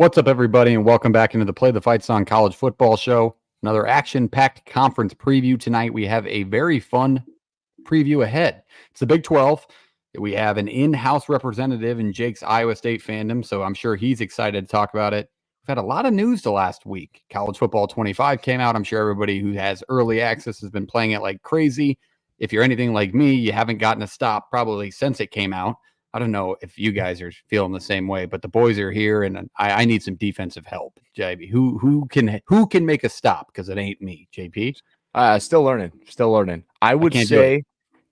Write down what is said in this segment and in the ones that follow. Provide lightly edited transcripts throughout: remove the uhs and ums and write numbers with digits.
What's up, everybody, and welcome back into the Play the Fight Song College Football Show. Another action-packed conference preview tonight. We have a very fun preview ahead. It's the Big 12. We have an in-house representative in Jake's Iowa State fandom, so I'm sure he's excited to talk about it. We've had a lot of news the last week. College Football 25 came out. I'm sure everybody who has early access has been playing it like crazy. If you're anything like me, you haven't gotten a stop probably since it came out. I don't know if you guys are feeling the same way, but the boys are here, and I need some defensive help. JB, who can make a stop? Because it ain't me, JP. Still learning. I would say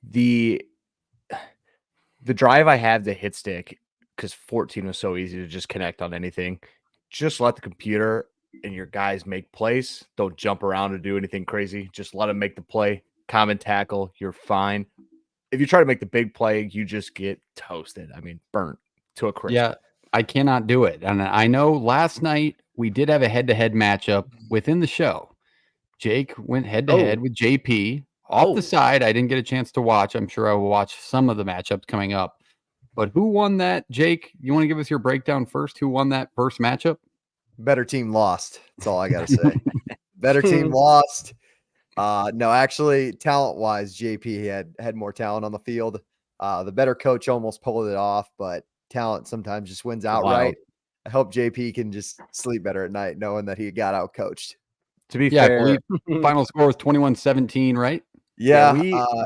the drive I have to hit stick, because 14 was so easy to just connect on anything. Just let the computer and your guys make plays. Don't jump around or do anything crazy. Just let them make the play. Common tackle. You're fine. If you try to make the big play, you just get toasted. I mean, burnt to a crisp. Yeah, I cannot do it. And I know last night we did have a head-to-head matchup within the show. Jake went head-to-head with JP. Off the side, I didn't get a chance to watch. I'm sure I will watch some of the matchups coming up. But who won that, Jake? You want to give us your breakdown first? Who won that first matchup? Better team lost. That's all I got to say. Better team lost. No, actually, talent-wise, JP had more talent on the field. The better coach almost pulled it off, but talent sometimes just wins outright. I hope JP can just sleep better at night knowing that he got out-coached. To be fair, I believe final score was 21-17, right? Yeah,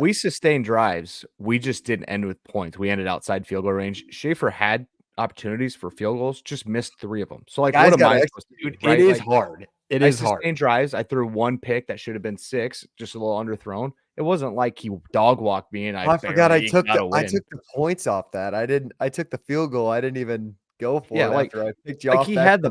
we sustained drives. We just didn't end with points. We ended outside field goal range. Schaefer had opportunities for field goals, just missed 3 of them. So, like, what am I supposed to do? It is hard. It is hard. Drives. I threw 1 pick that should have been 6, just a little underthrown. It wasn't like he dog walked me and I forgot I took the points off that. I took the field goal. I didn't even go for it after I picked you off. He had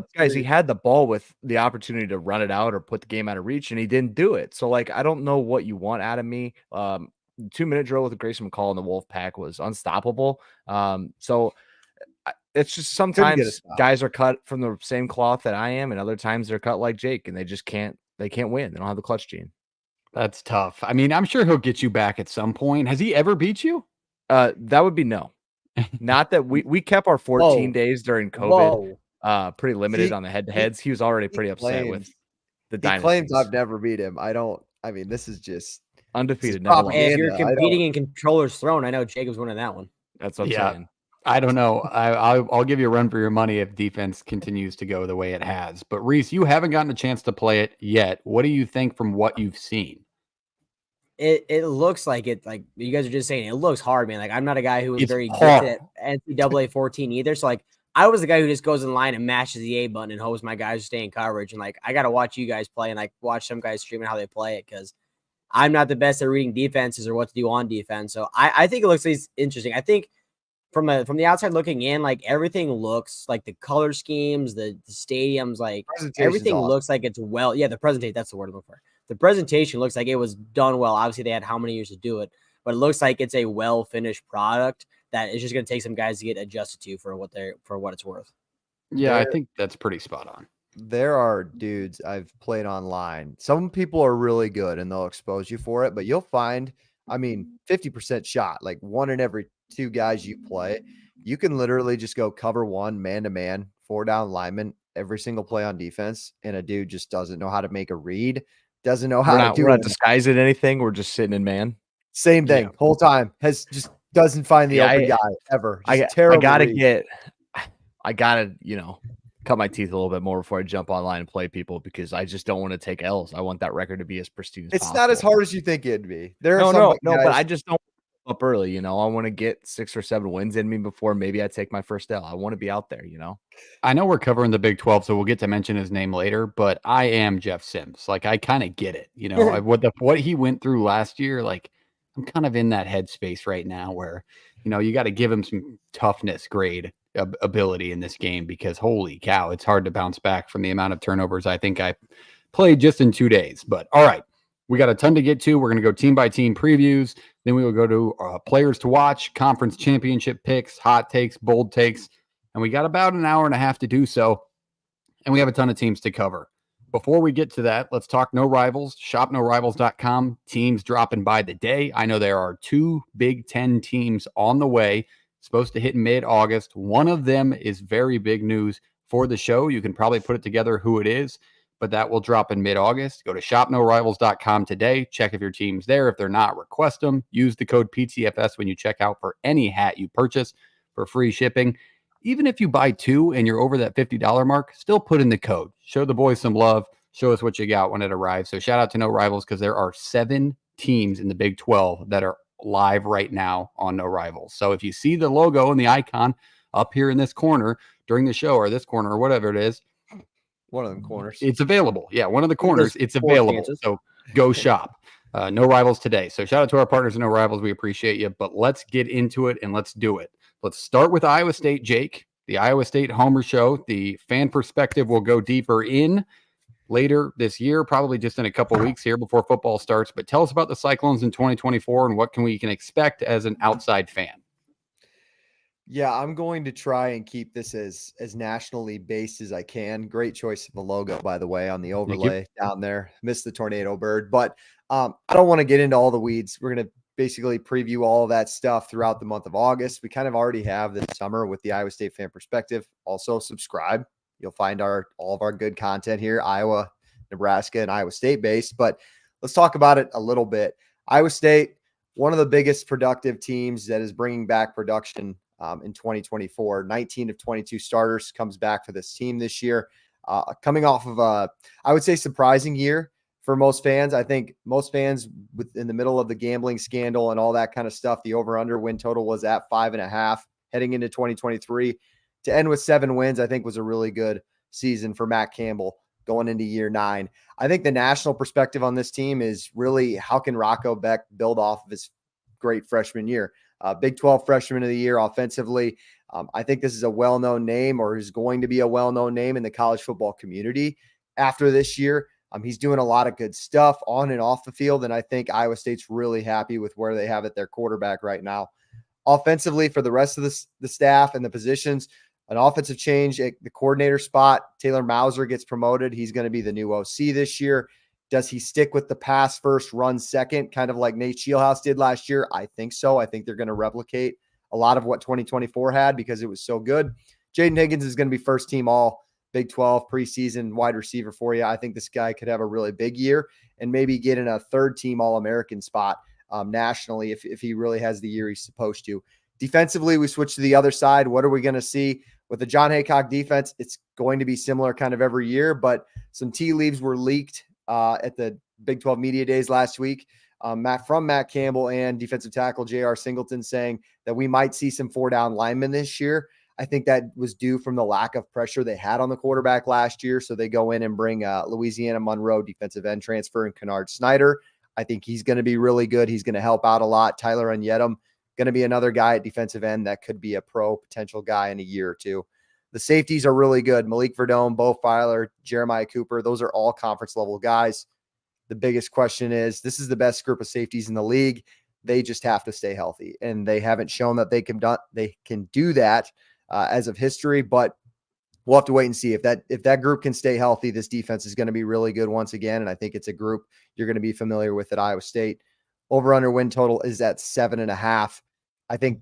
the ball with the opportunity to run it out or put the game out of reach, and he didn't do it. So, like, I don't know what you want out of me. 2-minute drill with Grayson McCall and the Wolf Pack was unstoppable. So it's just sometimes guys are cut from the same cloth that I am, and other times they're cut like Jake, and they just can't win. They don't have the clutch gene. That's tough. I mean, I'm sure he'll get you back at some point. Has he ever beat you? That would be no. Not that we kept our 14 days during COVID pretty limited on the head-to-heads. He was already pretty upset with the dynasty. He claims I've never beat him. This is just undefeated. If you're competing in Controller's Throne, I know Jacob's winning that one. That's what I'm saying. I don't know. I'll give you a run for your money if defense continues to go the way it has. But Reese, you haven't gotten a chance to play it yet. What do you think from what you've seen? It looks like it. Like you guys are just saying, it looks hard, man. Like I'm not a guy who was very good at NCAA 14 either. So like I was the guy who just goes in line and mashes the A button and hopes my guys stay in coverage. And like I got to watch you guys play and like watch some guys streaming how they play it because I'm not the best at reading defenses or what to do on defense. So I think it looks interesting. I think from the outside looking in, like everything looks like the color schemes, the stadiums, like everything looks like it's well. Yeah, the presentation. That's the word I'm looking for. The presentation looks like it was done well. Obviously, they had how many years to do it, but it looks like it's a well-finished product that is just going to take some guys to get adjusted to for what it's worth. Yeah, I think that's pretty spot on. There are dudes I've played online. Some people are really good and they'll expose you for it, but you'll find, 50% shot, like 1 in every 2 guys you play. You can literally just go cover 1 man-to-man, 4-down lineman every single play on defense, and a dude just doesn't know how to make a read. Doesn't know how to do it. We're not disguising anything. We're just sitting in man. Same thing. Whole time. Doesn't find the open guy ever. I gotta, cut my teeth a little bit more before I jump online and play people because I just don't want to take L's. I want that record to be as pristine as possible. It's not as hard as you think it'd be. But I just don't up early, I want to get 6 or 7 wins in me before maybe I take my first L. I want to be out there, I know we're covering the Big 12, so we'll get to mention his name later, but I am Jeff Sims. Like, I kind of get it, what he went through last year. Like, I'm kind of in that headspace right now where, you got to give him some toughness grade ability in this game because holy cow, it's hard to bounce back from the amount of turnovers I think I played just in 2 days. But all right. We got a ton to get to. We're going to go team by team previews. Then we will go to players to watch, conference championship picks, hot takes, bold takes. And we got about an hour and a half to do so. And we have a ton of teams to cover. Before we get to that, let's talk No Rivals, shopnorivals.com. Teams dropping by the day. I know there are 2 Big Ten teams on the way, supposed to hit mid-August. One of them is very big news before the show. You can probably put it together who it is, but that will drop in mid-August. Go to shopnorivals.com today. Check if your team's there. If they're not, request them. Use the code PTFS when you check out for any hat you purchase for free shipping. Even if you buy 2 and you're over that $50 mark, still put in the code. Show the boys some love. Show us what you got when it arrives. So shout out to No Rivals, because there are 7 teams in the Big 12 that are live right now on No Rivals. So if you see the logo and the icon up here in this corner during the show, or this corner or whatever it is, one of them corners, it's available. Yeah, one of the corners, it's available. So go shop. No Rivals today. So shout out to our partners at No Rivals. We appreciate you. But let's get into it and let's do it. Let's start with Iowa State, Jake. The Iowa State Homer Show. The fan perspective will go deeper in later this year, probably just in a couple weeks here before football starts. But tell us about the Cyclones in 2024 and what we can expect as an outside fan. Yeah, I'm going to try and keep this as nationally based as I can. Great choice of the logo, by the way, on the overlay down there. Missed the tornado bird, but I don't want to get into all the weeds. We're going to basically preview all of that stuff throughout the month of August. We kind of already have this summer with the Iowa State fan perspective. Also subscribe. You'll find all of our good content here, Iowa, Nebraska, and Iowa State based. But let's talk about it a little bit. Iowa State, one of the biggest productive teams that is bringing back production in 2024. 19 of 22 starters comes back for this team this year. Coming off of I would say, surprising year for most fans. I think most fans in the middle of the gambling scandal and all that kind of stuff, the over-under win total was at 5.5 heading into 2023. To end with 7 wins, I think was a really good season for Matt Campbell going into year 9. I think the national perspective on this team is really, how can Rocco Beck build off of his great freshman year? Big 12 freshman of the year offensively. I think this is a well-known name, or is going to be a well-known name in the college football community after this year. He's doing a lot of good stuff on and off the field, and I think Iowa State's really happy with where they have at their quarterback right now. Offensively, for the rest of the staff and the positions, an offensive change at the coordinator spot. Taylor Mauser gets promoted. He's going to be the new OC this year. Does he stick with the pass first, run second, kind of like Nate Scheelhaase did last year? I think so. I think they're going to replicate a lot of what 2024 had because it was so good. Jaden Higgins is going to be first team all Big 12 preseason wide receiver for you. I think this guy could have a really big year and maybe get in a third team All-American spot nationally if he really has the year he's supposed to. Defensively, we switch to the other side. What are we going to see with the John Haycock defense? It's going to be similar kind of every year, but some tea leaves were leaked at the Big 12 media days last week. Matt Campbell and defensive tackle J.R. Singleton saying that we might see some 4-down linemen this year. I think that was due from the lack of pressure they had on the quarterback last year. So they go in and bring Louisiana Monroe defensive end transfer and Kennard Snyder. I think he's going to be really good. He's going to help out a lot. Tyler Unyedem, going to be another guy at defensive end that could be a pro potential guy in a year or two. The safeties are really good. Malik Verdone, Bo Filer, Jeremiah Cooper. Those are all conference level guys. The biggest question is, this is the best group of safeties in the league. They just have to stay healthy, and they haven't shown that they can do that as of history, but we'll have to wait and see if that group can stay healthy. This defense is going to be really good once again. And I think it's a group you're going to be familiar with at Iowa State. Over under win total is at 7.5. I think,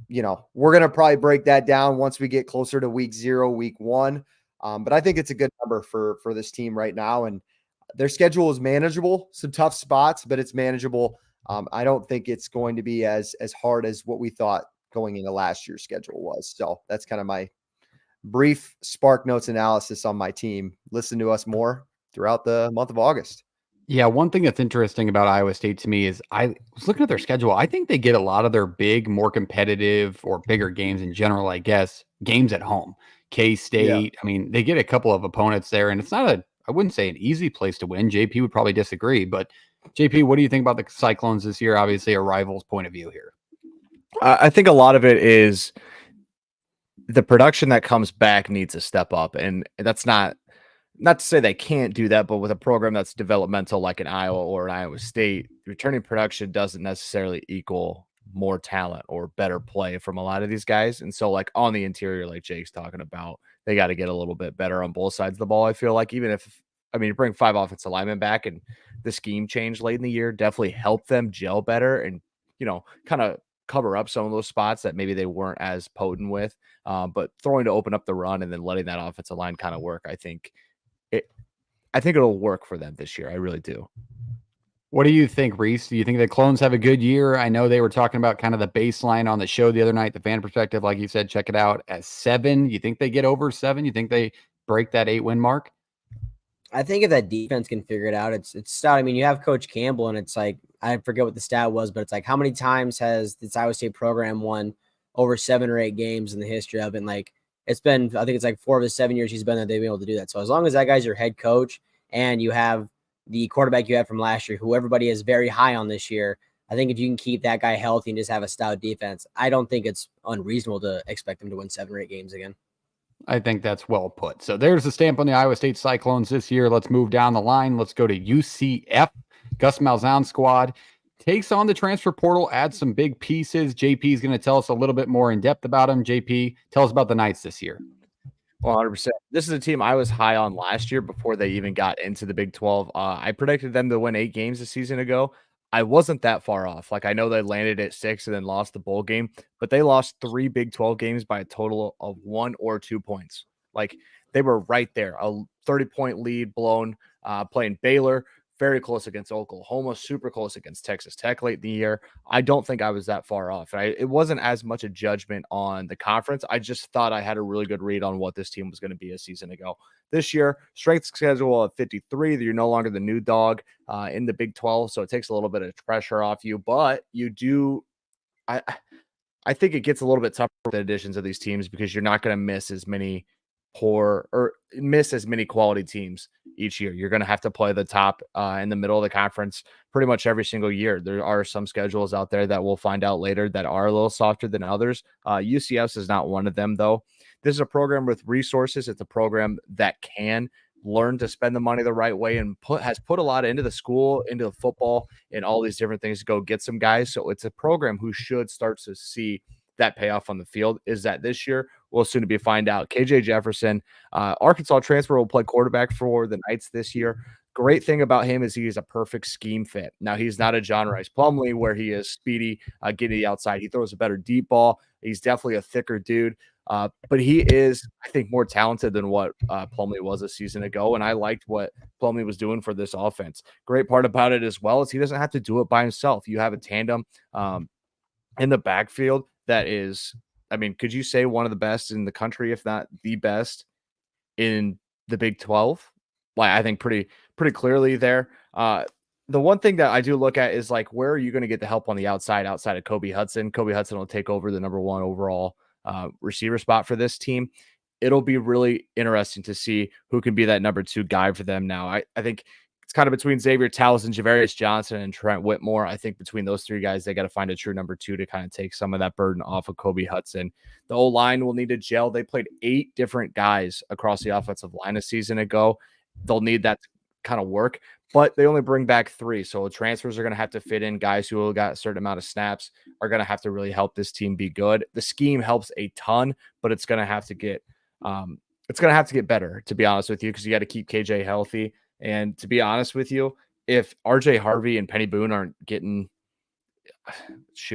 we're going to probably break that down once we get closer to week 0, week 1. But I think it's a good number for this team right now. And their schedule is manageable, some tough spots, but it's manageable. I don't think it's going to be as hard as what we thought going into last year's schedule was. So that's kind of my brief Spark Notes analysis on my team. Listen to us more throughout the month of August. Yeah, one thing that's interesting about Iowa State to me is I was looking at their schedule. I think they get a lot of their big, more competitive or bigger games in general, I guess, games at home. K-State, yeah. I mean, they get a couple of opponents there, and it's not I wouldn't say an easy place to win. JP would probably disagree, but JP, what do you think about the Cyclones this year? Obviously a rival's point of view here. I think a lot of it is the production that comes back needs to step up. And that's not to say they can't do that, but with a program that's developmental like an Iowa or an Iowa State, returning production doesn't necessarily equal more talent or better play from a lot of these guys. And so like on the interior, like Jake's talking about, they got to get a little bit better on both sides of the ball. I feel like even if, you bring 5 offensive linemen back and the scheme change late in the year definitely helped them gel better and, kind of cover up some of those spots that maybe they weren't as potent with. But throwing to open up the run and then letting that offensive line kind of work, I think it'll work for them this year. I really do. What do you think, Reese? Do you think the Clones have a good year? I know they were talking about kind of the baseline on the show the other night, the fan perspective, like you said, check it out, at 7. You think they get over 7? You think they break that 8-win mark? I think if that defense can figure it out, it's stout. I mean, you have Coach Campbell, and it's like, I forget what the stat was, but it's like, how many times has this Iowa State program won over 7 or 8 games in the history of it? And like, it's been, I think it's like 4 of the 7 years he's been there, they've been able to do that. So as long as that guy's your head coach and you have the quarterback you had from last year, who everybody is very high on this year, I think if you can keep that guy healthy and just have a stout defense, I don't think it's unreasonable to expect them to win 7 or 8 games again. I think that's well put. So there's the stamp on the Iowa State Cyclones this year. Let's move down the line. Let's go to UCF. Gus Malzahn's squad takes on the transfer portal, adds some big pieces. JP is going to tell us a little bit more in depth about him. JP, tell us about the Knights this year. 100%. This is a team I was high on last year before they even got into the Big 12. I predicted them to win 8 games a season ago. I wasn't that far off. Like, I know they landed at 6 and then lost the bowl game, but they lost 3 Big 12 games by a total of 1 or 2 points. Like, they were right there. A 30-point lead blown, playing Baylor, very close against Oklahoma, super close against Texas Tech late in the year. I don't think I was that far off. It wasn't as much a judgment on the conference. I just thought I had a really good read on what this team was going to be a season ago. This year, strength schedule of 53. You're no longer the new dog in the Big 12, so it takes a little bit of pressure off you. But you do, I think it gets a little bit tougher with the additions of these teams because you're not going to miss as many quality teams each year. You're going to have to play the top in the middle of the conference pretty much every single year. There are some schedules out there that we'll find out later that are a little softer than others. UCF is not one of them, though. This is a program with resources. It's a program that can learn to spend the money the right way and has put a lot into the school, into the football, and all these different things to go get some guys. So it's a program who should start to see that payoff on the field. Is that this year? We'll soon be find out. KJ Jefferson, Arkansas transfer, will play quarterback for the Knights this year. Great thing about him is he is a perfect scheme fit. Now, he's not a John Rice Plumlee where he is speedy, getting the outside. He throws a better deep ball. He's definitely a thicker dude. But he is, I think, more talented than what Plumlee was a season ago. And I liked what Plumlee was doing for this offense. Great part about it as well is he doesn't have to do it by himself. You have a tandem in the backfield that is, I mean, could you say one of the best in the country, if not the best in the Big 12? Like, I think pretty clearly there. The one thing that I do look at is, like, where are you going to get the help on the outside of Kobe Hudson? Kobe Hudson will take over the number 1 overall receiver spot for this team. It'll be really interesting to see who can be that number 2 guy for them now. I think it's kind of between Xavier Townsend, Javarius Johnson, and Trent Whitmore. I think between those 3 guys, they got to find a true number 2 to kind of take some of that burden off of Kobe Hudson. The O-line will need to gel. They played 8 different guys across the offensive line a season ago. They'll need that to kind of work, but they only bring back 3. So transfers are going to have to fit in. Guys who got a certain amount of snaps are going to have to really help this team be good. The scheme helps a ton, but it's going to have to get better, to be honest with you, because you got to keep KJ healthy. And to be honest with you, if RJ Harvey and Penny Boone aren't getting,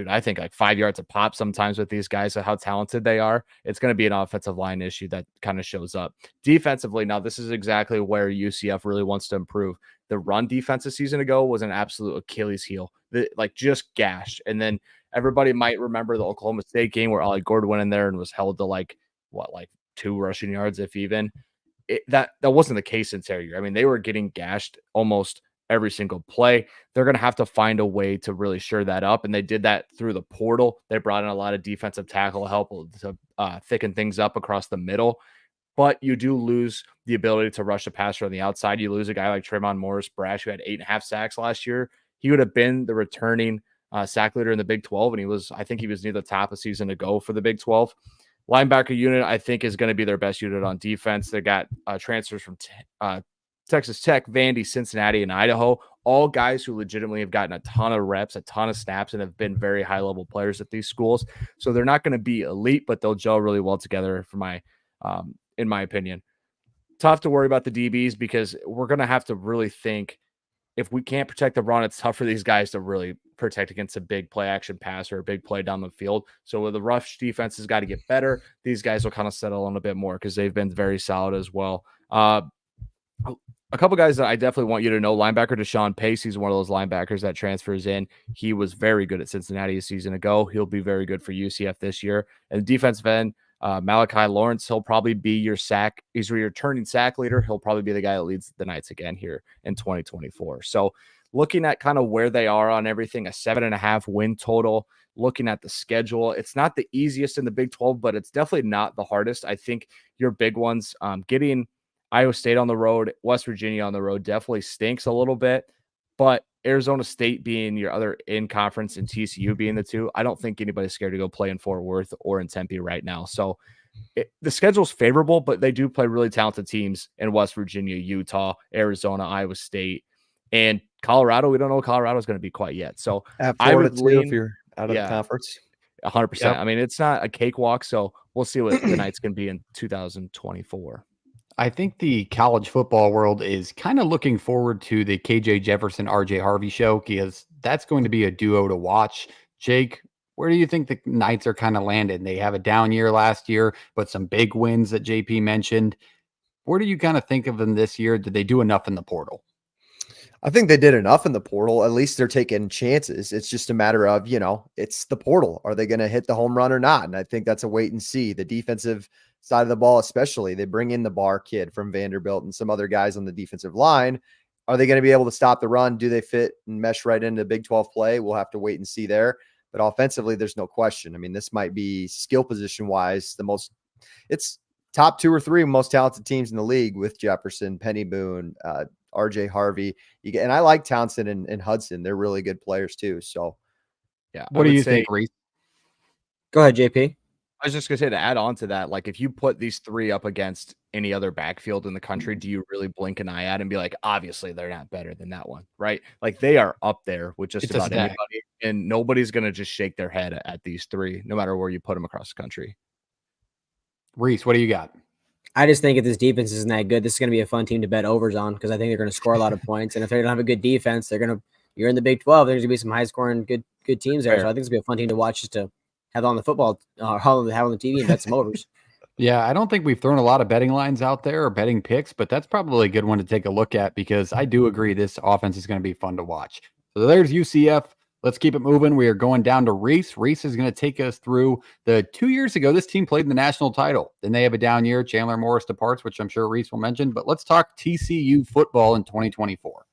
I think like 5 yards a pop sometimes with these guys, of how talented they are, it's going to be an offensive line issue that kind of shows up. Defensively, now this is exactly where UCF really wants to improve. The run defense a season ago was an absolute Achilles heel, like just gashed. And then everybody might remember the Oklahoma State game where Ollie Gordon went in there and was held to like 2 rushing yards, if even. That wasn't the case in Terry. I mean, they were getting gashed almost every single play. They're going to have to find a way to really shore that up, and they did that through the portal. They brought in a lot of defensive tackle help to thicken things up across the middle, but you do lose the ability to rush the passer on the outside. You lose a guy like Tremont Morris-Brash, who had 8.5 sacks last year. He would have been the returning sack leader in the Big 12, and I think he was near the top a season ago for the Big 12. Linebacker unit, I think, is going to be their best unit on defense. They got transfers from Texas Tech, Vandy, Cincinnati, and Idaho. All guys who legitimately have gotten a ton of reps, a ton of snaps, and have been very high-level players at these schools. So they're not going to be elite, but they'll gel really well together, in my opinion. Tough to worry about the DBs because we're going to have to really think if we can't protect the run, it's tough for these guys to really protect against a big play action pass or a big play down the field. So with the rush defense has got to get better. These guys will kind of settle in a bit more because they've been very solid as well. A couple guys that I definitely want you to know, linebacker Deshaun Pace. He's one of those linebackers that transfers in. He was very good at Cincinnati a season ago. He'll be very good for UCF this year. And defensive end, Malachi Lawrence, he'll probably be your sack. He's your returning sack leader. He'll probably be the guy that leads the Knights again here in 2024. So looking at kind of where they are on everything, a 7.5 win total, looking at the schedule, it's not the easiest in the Big 12, but it's definitely not the hardest. I think your big ones, getting Iowa State on the road, West Virginia on the road definitely stinks a little bit, but Arizona State being your other in conference and TCU being the two, I don't think anybody's scared to go play in Fort Worth or in Tempe right now. So the schedule's favorable, but they do play really talented teams in West Virginia, Utah, Arizona, Iowa State, and Colorado. We don't know what Colorado's going to be quite yet. So I would lean, if you're out of the conference. 100%. Yep. I mean, it's not a cakewalk, so we'll see what the Knights can be in 2024. I think the college football world is kind of looking forward to the KJ Jefferson, RJ Harvey show because that's going to be a duo to watch. Jake, where do you think the Knights are kind of landed? They have a down year last year, but some big wins that JP mentioned. Where do you kind of think of them this year? Did they do enough in the portal? I think they did enough in the portal. At least they're taking chances. It's just a matter of, it's the portal. Are they going to hit the home run or not? And I think that's a wait and see. The defensive side of the ball, especially, they bring in the Barr kid from Vanderbilt and some other guys on the defensive line. Are they going to be able to stop the run? Do they fit and mesh right into Big 12 play? We'll have to wait and see there. But offensively, there's no question. I mean, this might be skill position wise it's top 2 or 3 most talented teams in the league with Jefferson, Penny Boone, RJ Harvey. And I like Townsend and Hudson. They're really good players too. So, yeah. What do you think, Reese? Go ahead, JP. I was just going to say, to add on to that, like if you put these 3 up against any other backfield in the country, do you really blink an eye at and be like, obviously they're not better than that one, right? Like they are up there with just about anybody, and nobody's going to just shake their head at these 3, no matter where you put them across the country. Reese, what do you got? I just think if this defense isn't that good, this is going to be a fun team to bet overs on because I think they're going to score a lot of points. And if they don't have a good defense, you're in the Big 12. There's going to be some high scoring, good teams there. So I think it's going to be a fun team to watch just to have on the football, have on the TV and bet some overs. Yeah, I don't think we've thrown a lot of betting lines out there or betting picks, but that's probably a good one to take a look at because I do agree this offense is going to be fun to watch. So there's UCF. Let's keep it moving. We are going down to Reese. Reese is going to take us through the 2 years ago. This team played in the national title. Then they have a down year. Chandler Morris departs, which I'm sure Reese will mention. But let's talk TCU football in 2024.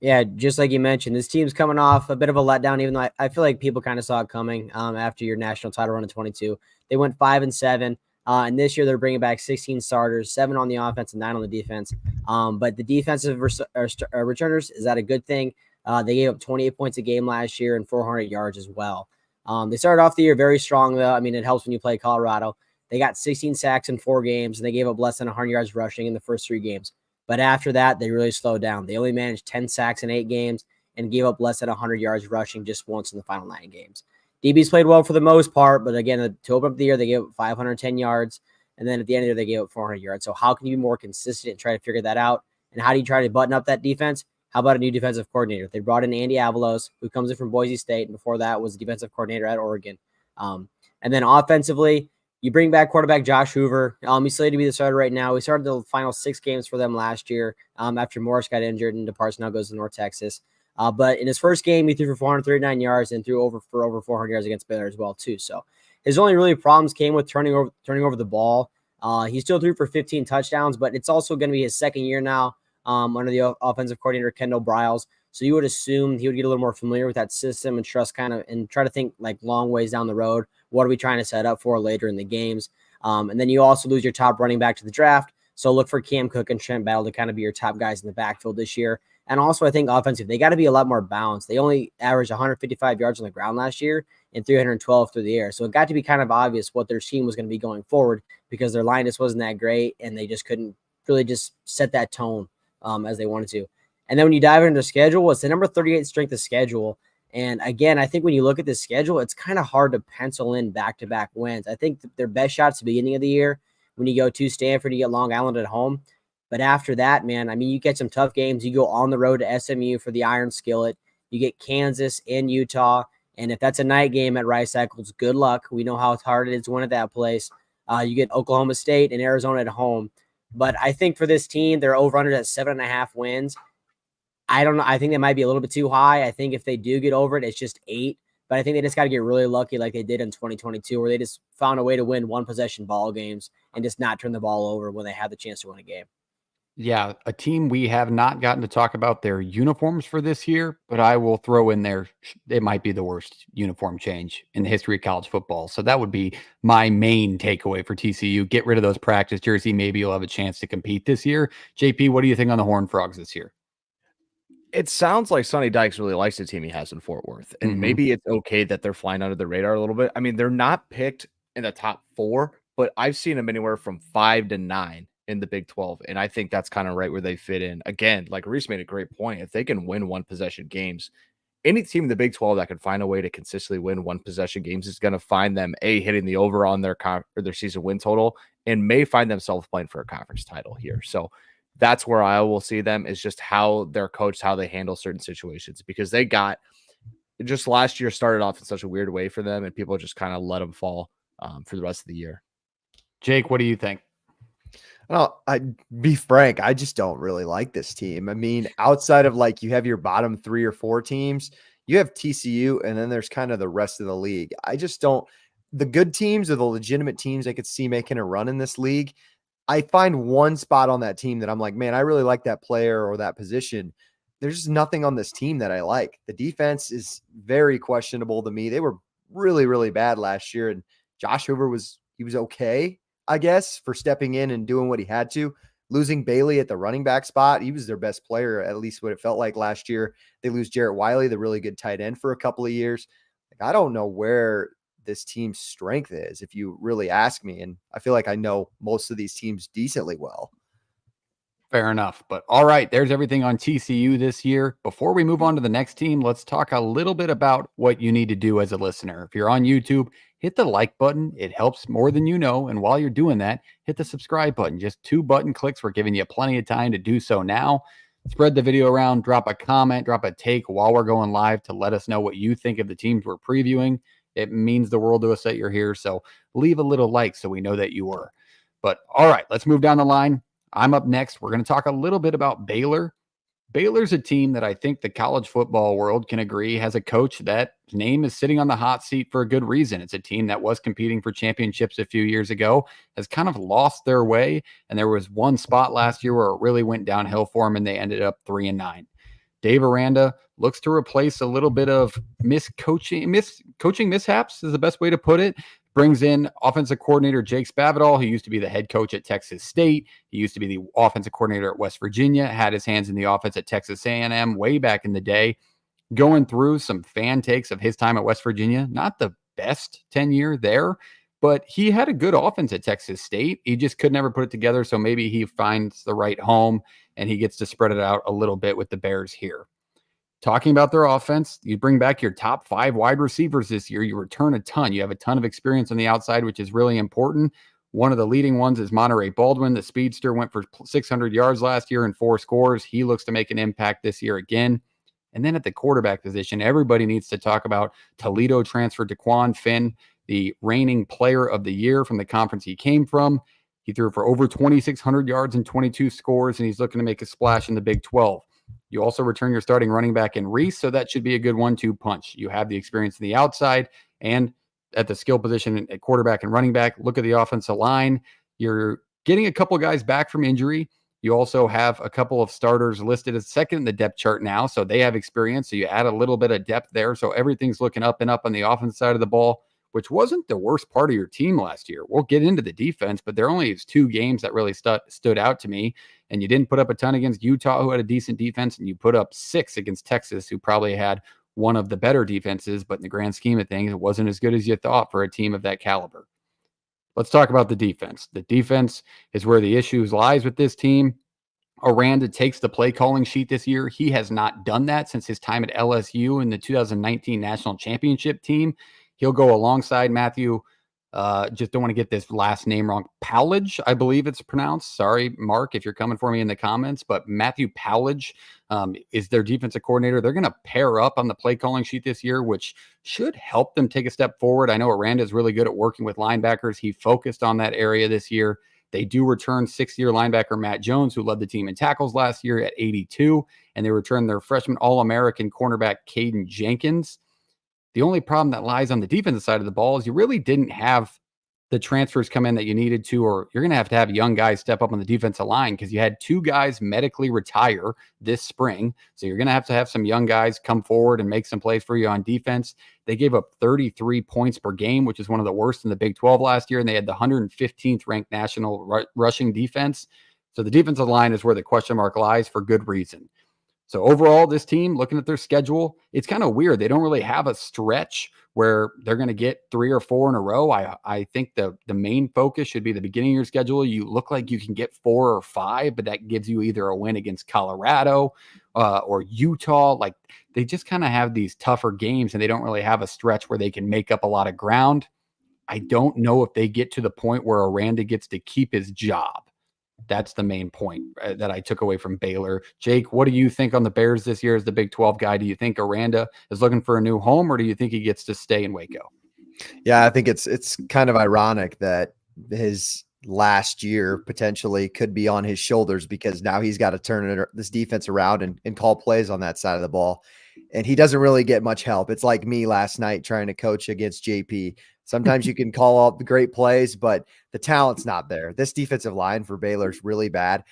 Yeah, just like you mentioned, this team's coming off a bit of a letdown, even though I feel like people kind of saw it coming after your national title run in 22. They went 5-7. And this year they're bringing back 16 starters, 7 on the offense and 9 on the defense. But the defensive returners, is that a good thing? They gave up 28 points a game last year and 400 yards as well. They started off the year very strong, though. I mean, it helps when you play Colorado. They got 16 sacks in 4 games, and they gave up less than 100 yards rushing in the first 3 games. But after that, they really slowed down. They only managed 10 sacks in 8 games and gave up less than 100 yards rushing just once in the final 9 games. DBs played well for the most part, but again, to open up the year, they gave up 510 yards, and then at the end of the year, they gave up 400 yards. So how can you be more consistent and try to figure that out? And how do you try to button up that defense? How about a new defensive coordinator? They brought in Andy Avalos, who comes in from Boise State, and before that was the defensive coordinator at Oregon. And then offensively, you bring back quarterback Josh Hoover. He's slated to be the starter right now. We started the final 6 games for them last year after Morris got injured and departs, now goes to North Texas. But in his first game, he threw for 439 yards and threw over 400 yards against Baylor as well, too. So his only really problems came with turning over the ball. He still threw for 15 touchdowns, but it's also going to be his second year now under the offensive coordinator, Kendall Briles. So you would assume he would get a little more familiar with that system and and try to think like long ways down the road. What are we trying to set up for later in the games? And then you also lose your top running back to the draft. So look for Cam Cook and Trent Battle to kind of be your top guys in the backfield this year. And also, I think offensive, they got to be a lot more balanced. They only averaged 155 yards on the ground last year and 312 through the air. So it got to be kind of obvious what their scheme was going to be going forward because their line just wasn't that great and they just couldn't really just set that tone as they wanted to. And then when you dive into the schedule, it's the number 38 strength of schedule. And again, I think when you look at the schedule, it's kind of hard to pencil in back-to-back wins. I think their best shots at the beginning of the year, when you go to Stanford, you get Long Island at home. But after that, man, I mean, you get some tough games. You go on the road to SMU for the Iron Skillet. You get Kansas in Utah. And if that's a night game at Rice Eccles, good luck. We know how hard it is to win at that place. You get Oklahoma State and Arizona at home. But I think for this team, they're over-under at 7.5 wins. I don't know. I think that might be a little bit too high. I think if they do get over it, it's just 8. But I think they just got to get really lucky like they did in 2022, where they just found a way to win one-possession ball games and just not turn the ball over when they had the chance to win a game. Yeah, a team we have not gotten to talk about their uniforms for this year, but I will throw in there, it might be the worst uniform change in the history of college football. So that would be my main takeaway for TCU. Get rid of those practice jersey. Maybe you'll have a chance to compete this year. JP, what do you think on the Horned Frogs this year? It sounds like Sonny Dykes really likes the team he has in Fort Worth. And maybe it's okay that they're flying under the radar a little bit. I mean, they're not picked in the top 4, but I've seen them anywhere from 5 to 9 in the Big 12. And I think that's kind of right where they fit in. Again, like Reese made a great point. If they can win one possession games, any team in the Big 12 that can find a way to consistently win one possession games is going to find them hitting the over on their season win total and may find themselves playing for a conference title here. So that's where I will see them, is just how they're coached, how they handle certain situations, because they got just last year started off in such a weird way for them, and people just kind of let them fall for the rest of the year. Jake, what do you think? I'd be frank, I just don't really like this team. I mean, outside of like you have your bottom 3 or 4 teams, you have TCU, and then there's kind of the rest of the league. I just don't. The good teams or the legitimate teams I could see making a run in this league, I find one spot on that team that I'm like, man, I really like that player or that position. There's just nothing on this team that I like. The defense is very questionable to me. They were really, really bad last year, and Josh Hoover was okay, I guess, for stepping in and doing what he had to. Losing Bailey at the running back spot, he was their best player, at least what it felt like last year. They lose Jarrett Wiley, the really good tight end, for a couple of years. Like, I don't know where this team's strength is, if you really ask me. And I feel like I know most of these teams decently well. Fair enough. But all right, there's everything on TCU this year. Before we move on to the next team, let's talk a little bit about what you need to do as a listener. If you're on YouTube, hit the like button. It helps more than you know. And while you're doing that, hit the subscribe button. Just 2 button clicks. We're giving you plenty of time to do so now. Spread the video around, drop a comment, drop a take while we're going live to let us know what you think of the teams we're previewing. It means the world to us that you're here. So leave a little like so we know that you were. But all right, let's move down the line. I'm up next. We're going to talk a little bit about Baylor. Baylor's a team that I think the college football world can agree has a coach that his name is sitting on the hot seat for a good reason. It's a team that was competing for championships a few years ago, has kind of lost their way. And there was one spot last year where it really went downhill for them, and they ended up 3-9. Dave Aranda looks to replace a little bit of coaching mishaps is the best way to put it. Brings in offensive coordinator Jake Spavital, who used to be the head coach at Texas State. He used to be the offensive coordinator at West Virginia, had his hands in the offense at Texas A&M way back in the day. Going through some fan takes of his time at West Virginia, not the best tenure there, but he had a good offense at Texas State. He just could never put it together, so maybe he finds the right home and he gets to spread it out a little bit with the Bears here. Talking about their offense, you bring back your top 5 wide receivers this year. You return a ton. You have a ton of experience on the outside, which is really important. One of the leading ones is Monterey Baldwin. The speedster went for 600 yards last year and 4 scores. He looks to make an impact this year again. And then at the quarterback position, everybody needs to talk about Toledo transfer DeQuan Finn, the reigning player of the year from the conference he came from. He threw for over 2,600 yards and 22 scores, and he's looking to make a splash in the Big 12. You also return your starting running back in Reese, so that should be a good 1-2 punch. You have the experience on the outside and at the skill position at quarterback and running back. Look at the offensive line. You're getting a couple guys back from injury. You also have a couple of starters listed as second in the depth chart now, so they have experience. So you add a little bit of depth there. So everything's looking up and up on the offense side of the ball, which wasn't the worst part of your team last year. We'll get into the defense, but there only is 2 games that really stood out to me. And you didn't put up a ton against Utah, who had a decent defense, and you put up 6 against Texas, who probably had one of the better defenses, but in the grand scheme of things, it wasn't as good as you thought for a team of that caliber. Let's talk about the defense. The defense is where the issues lies with this team. Aranda takes the play calling sheet this year. He has not done that since his time at LSU in the 2019 National Championship team. He'll go alongside Matthew Just don't want to get this last name wrong. Powledge, I believe it's pronounced. Sorry, Mark, if you're coming for me in the comments, but Matthew Powledge is their defensive coordinator. They're going to pair up on the play calling sheet this year, which should help them take a step forward. I know Aranda is really good at working with linebackers. He focused on that area this year. They do return sixth-year linebacker Matt Jones, who led the team in tackles last year at 82, and they return their freshman All-American cornerback Caden Jenkins. The only problem that lies on the defensive side of the ball is you really didn't have the transfers come in that you needed to, or you're going to have young guys step up on the defensive line because you had 2 guys medically retire this spring. So you're going to have some young guys come forward and make some plays for you on defense. They gave up 33 points per game, which is one of the worst in the Big 12 last year. And they had the 115th ranked national rushing defense. So the defensive line is where the question mark lies for good reason. So overall, this team, looking at their schedule, it's kind of weird. They don't really have a stretch where they're going to get 3 or 4 in a row. I think the main focus should be the beginning of your schedule. You look like you can get 4 or 5, but that gives you either a win against Colorado or Utah. Like, they just kind of have these tougher games, and they don't really have a stretch where they can make up a lot of ground. I don't know if they get to the point where Aranda gets to keep his job. That's the main point that I took away from Baylor. Jake, what do you think on the Bears this year as the Big 12 guy? Do you think Aranda is looking for a new home, or do you think he gets to stay in Waco? Yeah, I think it's kind of ironic that his last year potentially could be on his shoulders because now he's got to turn this defense around and call plays on that side of the ball. And he doesn't really get much help. It's like me last night trying to coach against JP. Sometimes you can call out the great plays, but the talent's not there. This defensive line for Baylor is really bad.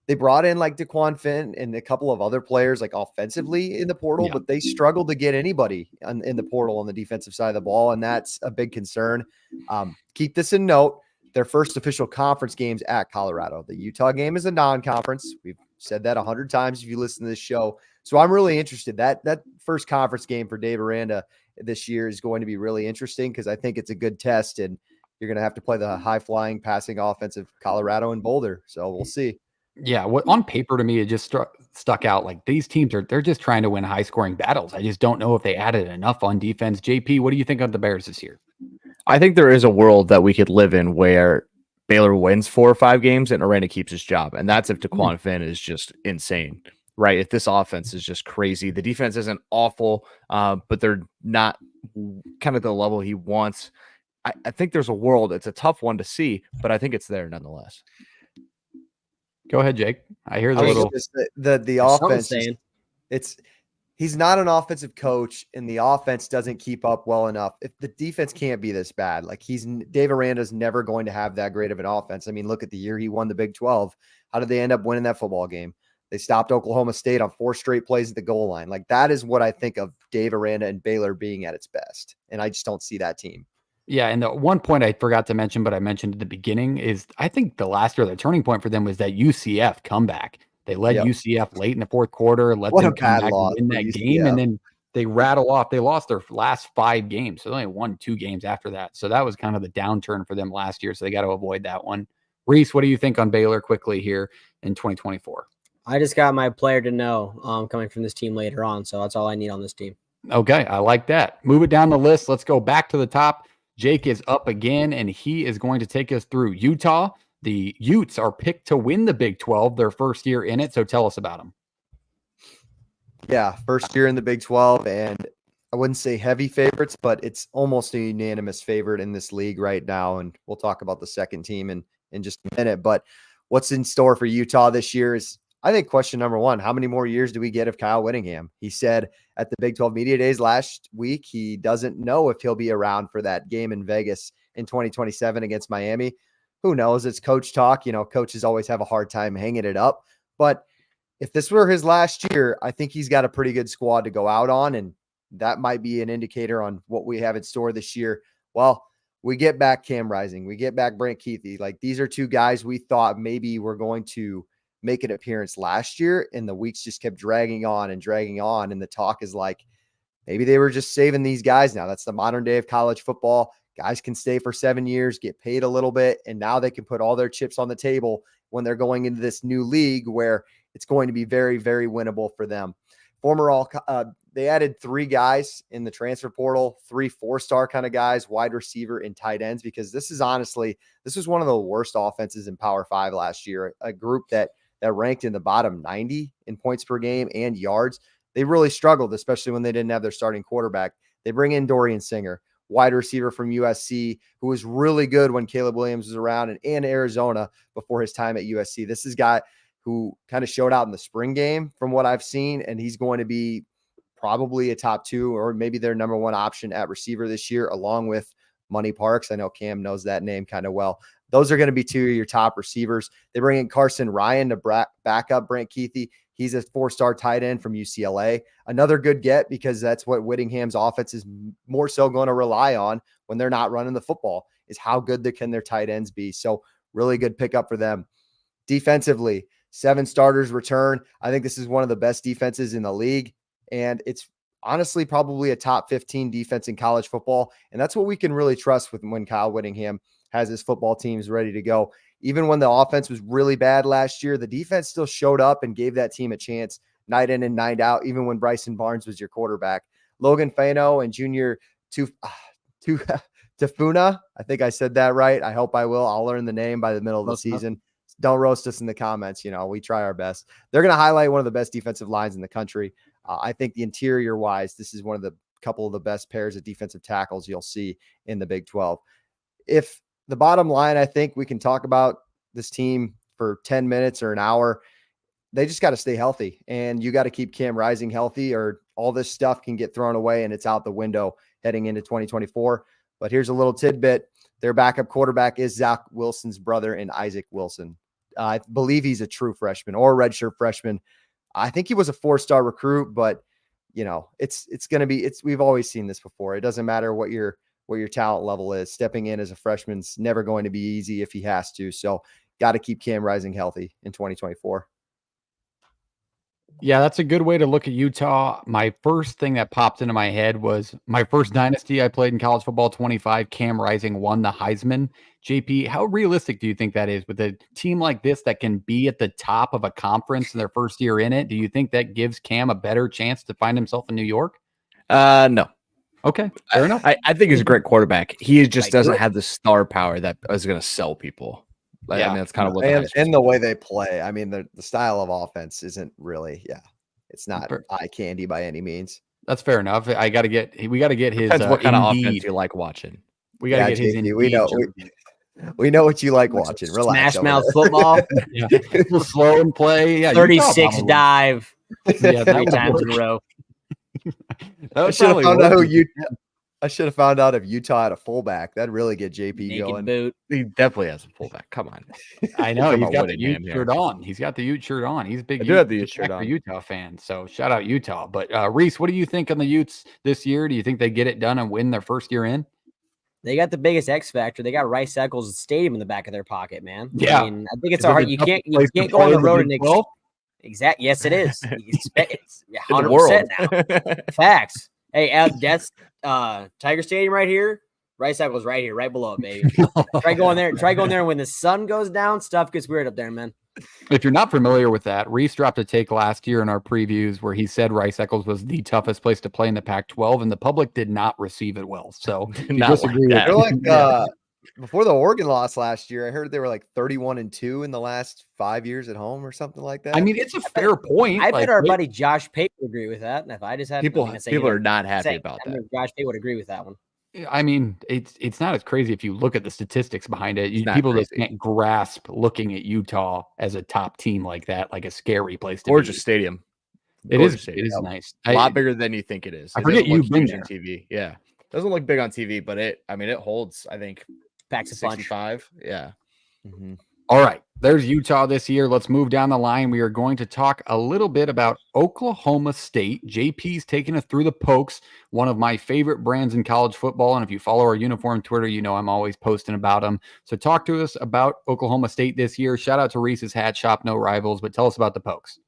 They brought in like Daquan Finn and a couple of other players like offensively in the portal, but they struggled to get anybody in the portal on the defensive side of the ball. And that's a big concern. Keep this in note. Their first official conference games at Colorado. The Utah game is a non-conference. We've said that 100 times if you listen to this show. So I'm really interested. That first conference game for Dave Aranda this year is going to be really interesting because I think it's a good test, and you're going to have to play the high-flying, passing offense of Colorado and Boulder. So we'll see. Yeah, what on paper to me it just stuck out. Like, these teams they're just trying to win high-scoring battles. I just don't know if they added enough on defense. JP, what do you think of the Bears this year? I think there is a world that we could live in where Baylor wins 4 or 5 games and Aranda keeps his job, and that's if Daquan Finn is just insane. Right. If this offense is just crazy, the defense isn't awful, but they're not kind of the level he wants. I think there's a world. It's a tough one to see, but I think it's there nonetheless. Go ahead, Jake. I hear the offense. He's not an offensive coach, and the offense doesn't keep up well enough. If the defense can't be this bad, like Dave Aranda's never going to have that great of an offense. I mean, look at the year he won the Big 12. How did they end up winning that football game? They stopped Oklahoma State on 4 straight plays at the goal line. Like, that is what I think of Dave Aranda and Baylor being at its best. And I just don't see that team. Yeah, and the one point I forgot to mention, but I mentioned at the beginning, is I think the last year, the turning point for them was that UCF comeback. They led UCF late in the fourth quarter, let them come back and win that game, and then they rattle off. They lost their last 5 games, so they only won 2 games after that. So that was kind of the downturn for them last year, so they got to avoid that one. Reese, what do you think on Baylor quickly here in 2024? I just got my player to know coming from this team later on, so that's all I need on this team. Okay, I like that. Move it down the list. Let's go back to the top. Jake is up again, and he is going to take us through Utah. The Utes are picked to win the Big 12, their first year in it, so tell us about them. Yeah, first year in the Big 12, and I wouldn't say heavy favorites, but it's almost a unanimous favorite in this league right now, and we'll talk about the second team in just a minute. But what's in store for Utah this year is, I think, question number 1, how many more years do we get of Kyle Whittingham? He said at the Big 12 Media Days last week he doesn't know if he'll be around for that game in Vegas in 2027 against Miami. Who knows? It's coach talk. You know, coaches always have a hard time hanging it up. But if this were his last year, I think he's got a pretty good squad to go out on, and that might be an indicator on what we have in store this year. Well, we get back Cam Rising. We get back Brant Kuithe. Like, these are 2 guys we thought maybe were going to make an appearance last year, and the weeks just kept dragging on. And the talk is like, maybe they were just saving these guys now. That's the modern day of college football. Guys can stay for 7 years, get paid a little bit, and now they can put all their chips on the table when they're going into this new league where it's going to be very, very winnable for them. Former they added 3 guys in the transfer portal, 3 4-star kind of guys, wide receiver and tight ends, because this was one of the worst offenses in Power 5 last year. A group that ranked in the bottom 90 in points per game and yards. They really struggled, especially when they didn't have their starting quarterback. They bring in Dorian Singer, wide receiver from USC, who was really good when Caleb Williams was around, and in Arizona before his time at USC. This is a guy who kind of showed out in the spring game from what I've seen, and he's going to be probably a top 2 or maybe their number 1 option at receiver this year, along with Money Parks. I know Cam knows that name kind of well. Those are going to be 2 of your top receivers. They bring in Carson Ryan to back up Brant Kuithe. He's a 4-star tight end from UCLA. Another good get, because that's what Whittingham's offense is more so going to rely on when they're not running the football, is how good can their tight ends be. So really good pickup for them. Defensively, 7 starters return. I think this is one of the best defenses in the league, and it's honestly probably a top 15 defense in college football. And that's what we can really trust with when Kyle Whittingham has his football teams ready to go. Even when the offense was really bad last year, the defense still showed up and gave that team a chance night in and night out, even when Bryson Barnes was your quarterback. Logan Fano and Junior Tafuna, I think I said that right. I hope I will. I'll learn the name by the middle of the season. Don't roast us in the comments. We try our best. They're going to highlight one of the best defensive lines in the country. I think the interior wise, this is one of the couple of the best pairs of defensive tackles you'll see in the Big 12. If the bottom line, I think we can talk about this team for 10 minutes or an hour. They just got to stay healthy, and you got to keep Cam Rising healthy, or all this stuff can get thrown away and it's out the window heading into 2024. But here's a little tidbit. Their backup quarterback is Zach Wilson's brother, and Isaac Wilson. I believe he's a true freshman or a redshirt freshman. I think he was a 4-star recruit, but it's going to be, we've always seen this before. It doesn't matter what your talent level is. Stepping in as a freshman's never going to be easy if he has to. So got to keep Cam Rising healthy in 2024. Yeah, that's a good way to look at Utah. My first thing that popped into my head was my first dynasty I played in college football 25. Cam Rising won the Heisman. JP, how realistic do you think that is with a team like this that can be at the top of a conference in their first year in it? Do you think that gives Cam a better chance to find himself in New York? No. Okay, fair enough. I think he's a great quarterback. He just doesn't have the star power that is going to sell people. I mean, that's kind of what and the way they play. I mean, the style of offense isn't really, it's not eye candy by any means. That's fair enough. We got to get his. Depends what kind of offense you like watching. We got to get his. We know what you like watching. Relax. Smash mouth football. Slow and play. Yeah, 36 dive. Yeah, 3 times in a row. I should have found out if Utah had a fullback. That'd really get JP Naked going. Boot. He definitely has a fullback. Come on. I know. He's got the Ute shirt on. He's got the Ute shirt on. He's a big Utah fan. So shout out Utah. But Reese, what do you think on the Utes this year? Do you think they get it done and win their first year in? They got the biggest X factor. They got Rice Eccles Stadium in the back of their pocket, man. Yeah. I mean, I think it's hard. You can't go on the road and exactly. Yes, it is. It's 100% now. Facts. Hey, that's Tiger Stadium right here. Rice Eccles right here, right below it, baby. Try going there. And when the sun goes down, stuff gets weird up there, man. If you're not familiar with that, Reese dropped a take last year in our previews where he said Rice Eccles was the toughest place to play in the Pac-12, and the public did not receive it well. So disagree with that. Before the Oregon loss last year, I heard they were like 31-2 in the last 5 years at home or something like that. I mean, it's a fair point. I bet our buddy Josh Pate would agree with that. And if I just had people are not happy about that. Josh Pate would agree with that one. I mean, it's not as crazy if you look at the statistics behind it. People just can't grasp looking at Utah as a top team like that, like a scary place to Gorgeous stadium. It is nice. A lot bigger than you think it is. I forget you've been there. On TV. Yeah. Doesn't look big on TV, but it holds, I think, packs a 65. Yeah. Mm-hmm. All right. There's Utah this year. Let's move down the line. We are going to talk a little bit about Oklahoma State. JP's taking us through the Pokes, one of my favorite brands in college football. And if you follow our uniform Twitter, you know I'm always posting about them. So talk to us about Oklahoma State this year. Shout out to Reese's Hat Shop, no rivals, but tell us about the Pokes.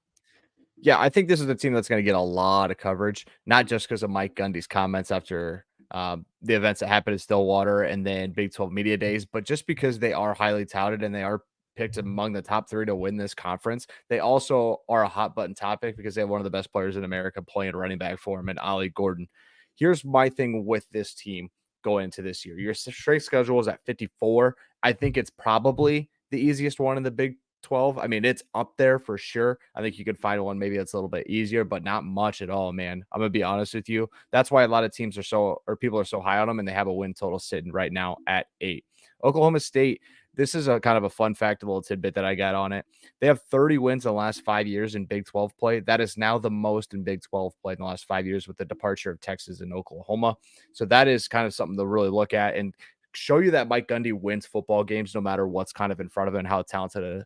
Yeah, I think this is a team that's going to get a lot of coverage, not just because of Mike Gundy's comments after the events that happened in Stillwater and then Big 12 Media Days, but just because they are highly touted and they are picked among the top 3 to win this conference. They also are a hot button topic because they have one of the best players in America playing running back for him, and Ollie Gordon. Here's my thing with this team going into this year. Your strength schedule is at 54. I think it's probably the easiest one in the Big 12. I mean, it's up there for sure. I think you could find one maybe that's a little bit easier, but not much at all, man. I'm gonna be honest with you. That's why a lot of teams people are so high on them, and they have a win total sitting right now at 8. Oklahoma State, this is a kind of a fun fact, a little tidbit that I got on it. They have 30 wins in the last 5 years in Big 12 play. That is now the most in Big 12 play in the last 5 years with the departure of Texas and Oklahoma. So that is kind of something to really look at and show you that Mike Gundy wins football games no matter what's kind of in front of him and how talented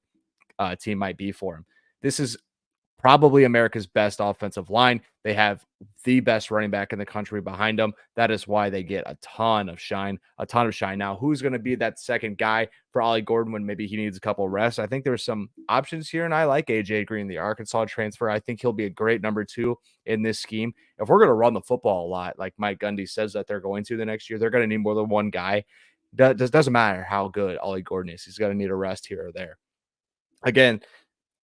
a team might be for him. This is probably America's best offensive line. They have the best running back in the country behind them. That is why they get a ton of shine. Now, who's going to be that second guy for Ollie Gordon when maybe he needs a couple of rests? I think there's some options here, and I like AJ Green, the Arkansas transfer. I think he'll be a great number 2 in this scheme. If we're going to run the football a lot, like Mike Gundy says that they're going to the next year, they're going to need more than one guy. Doesn't matter how good Ollie Gordon is. He's going to need a rest here or there. Again,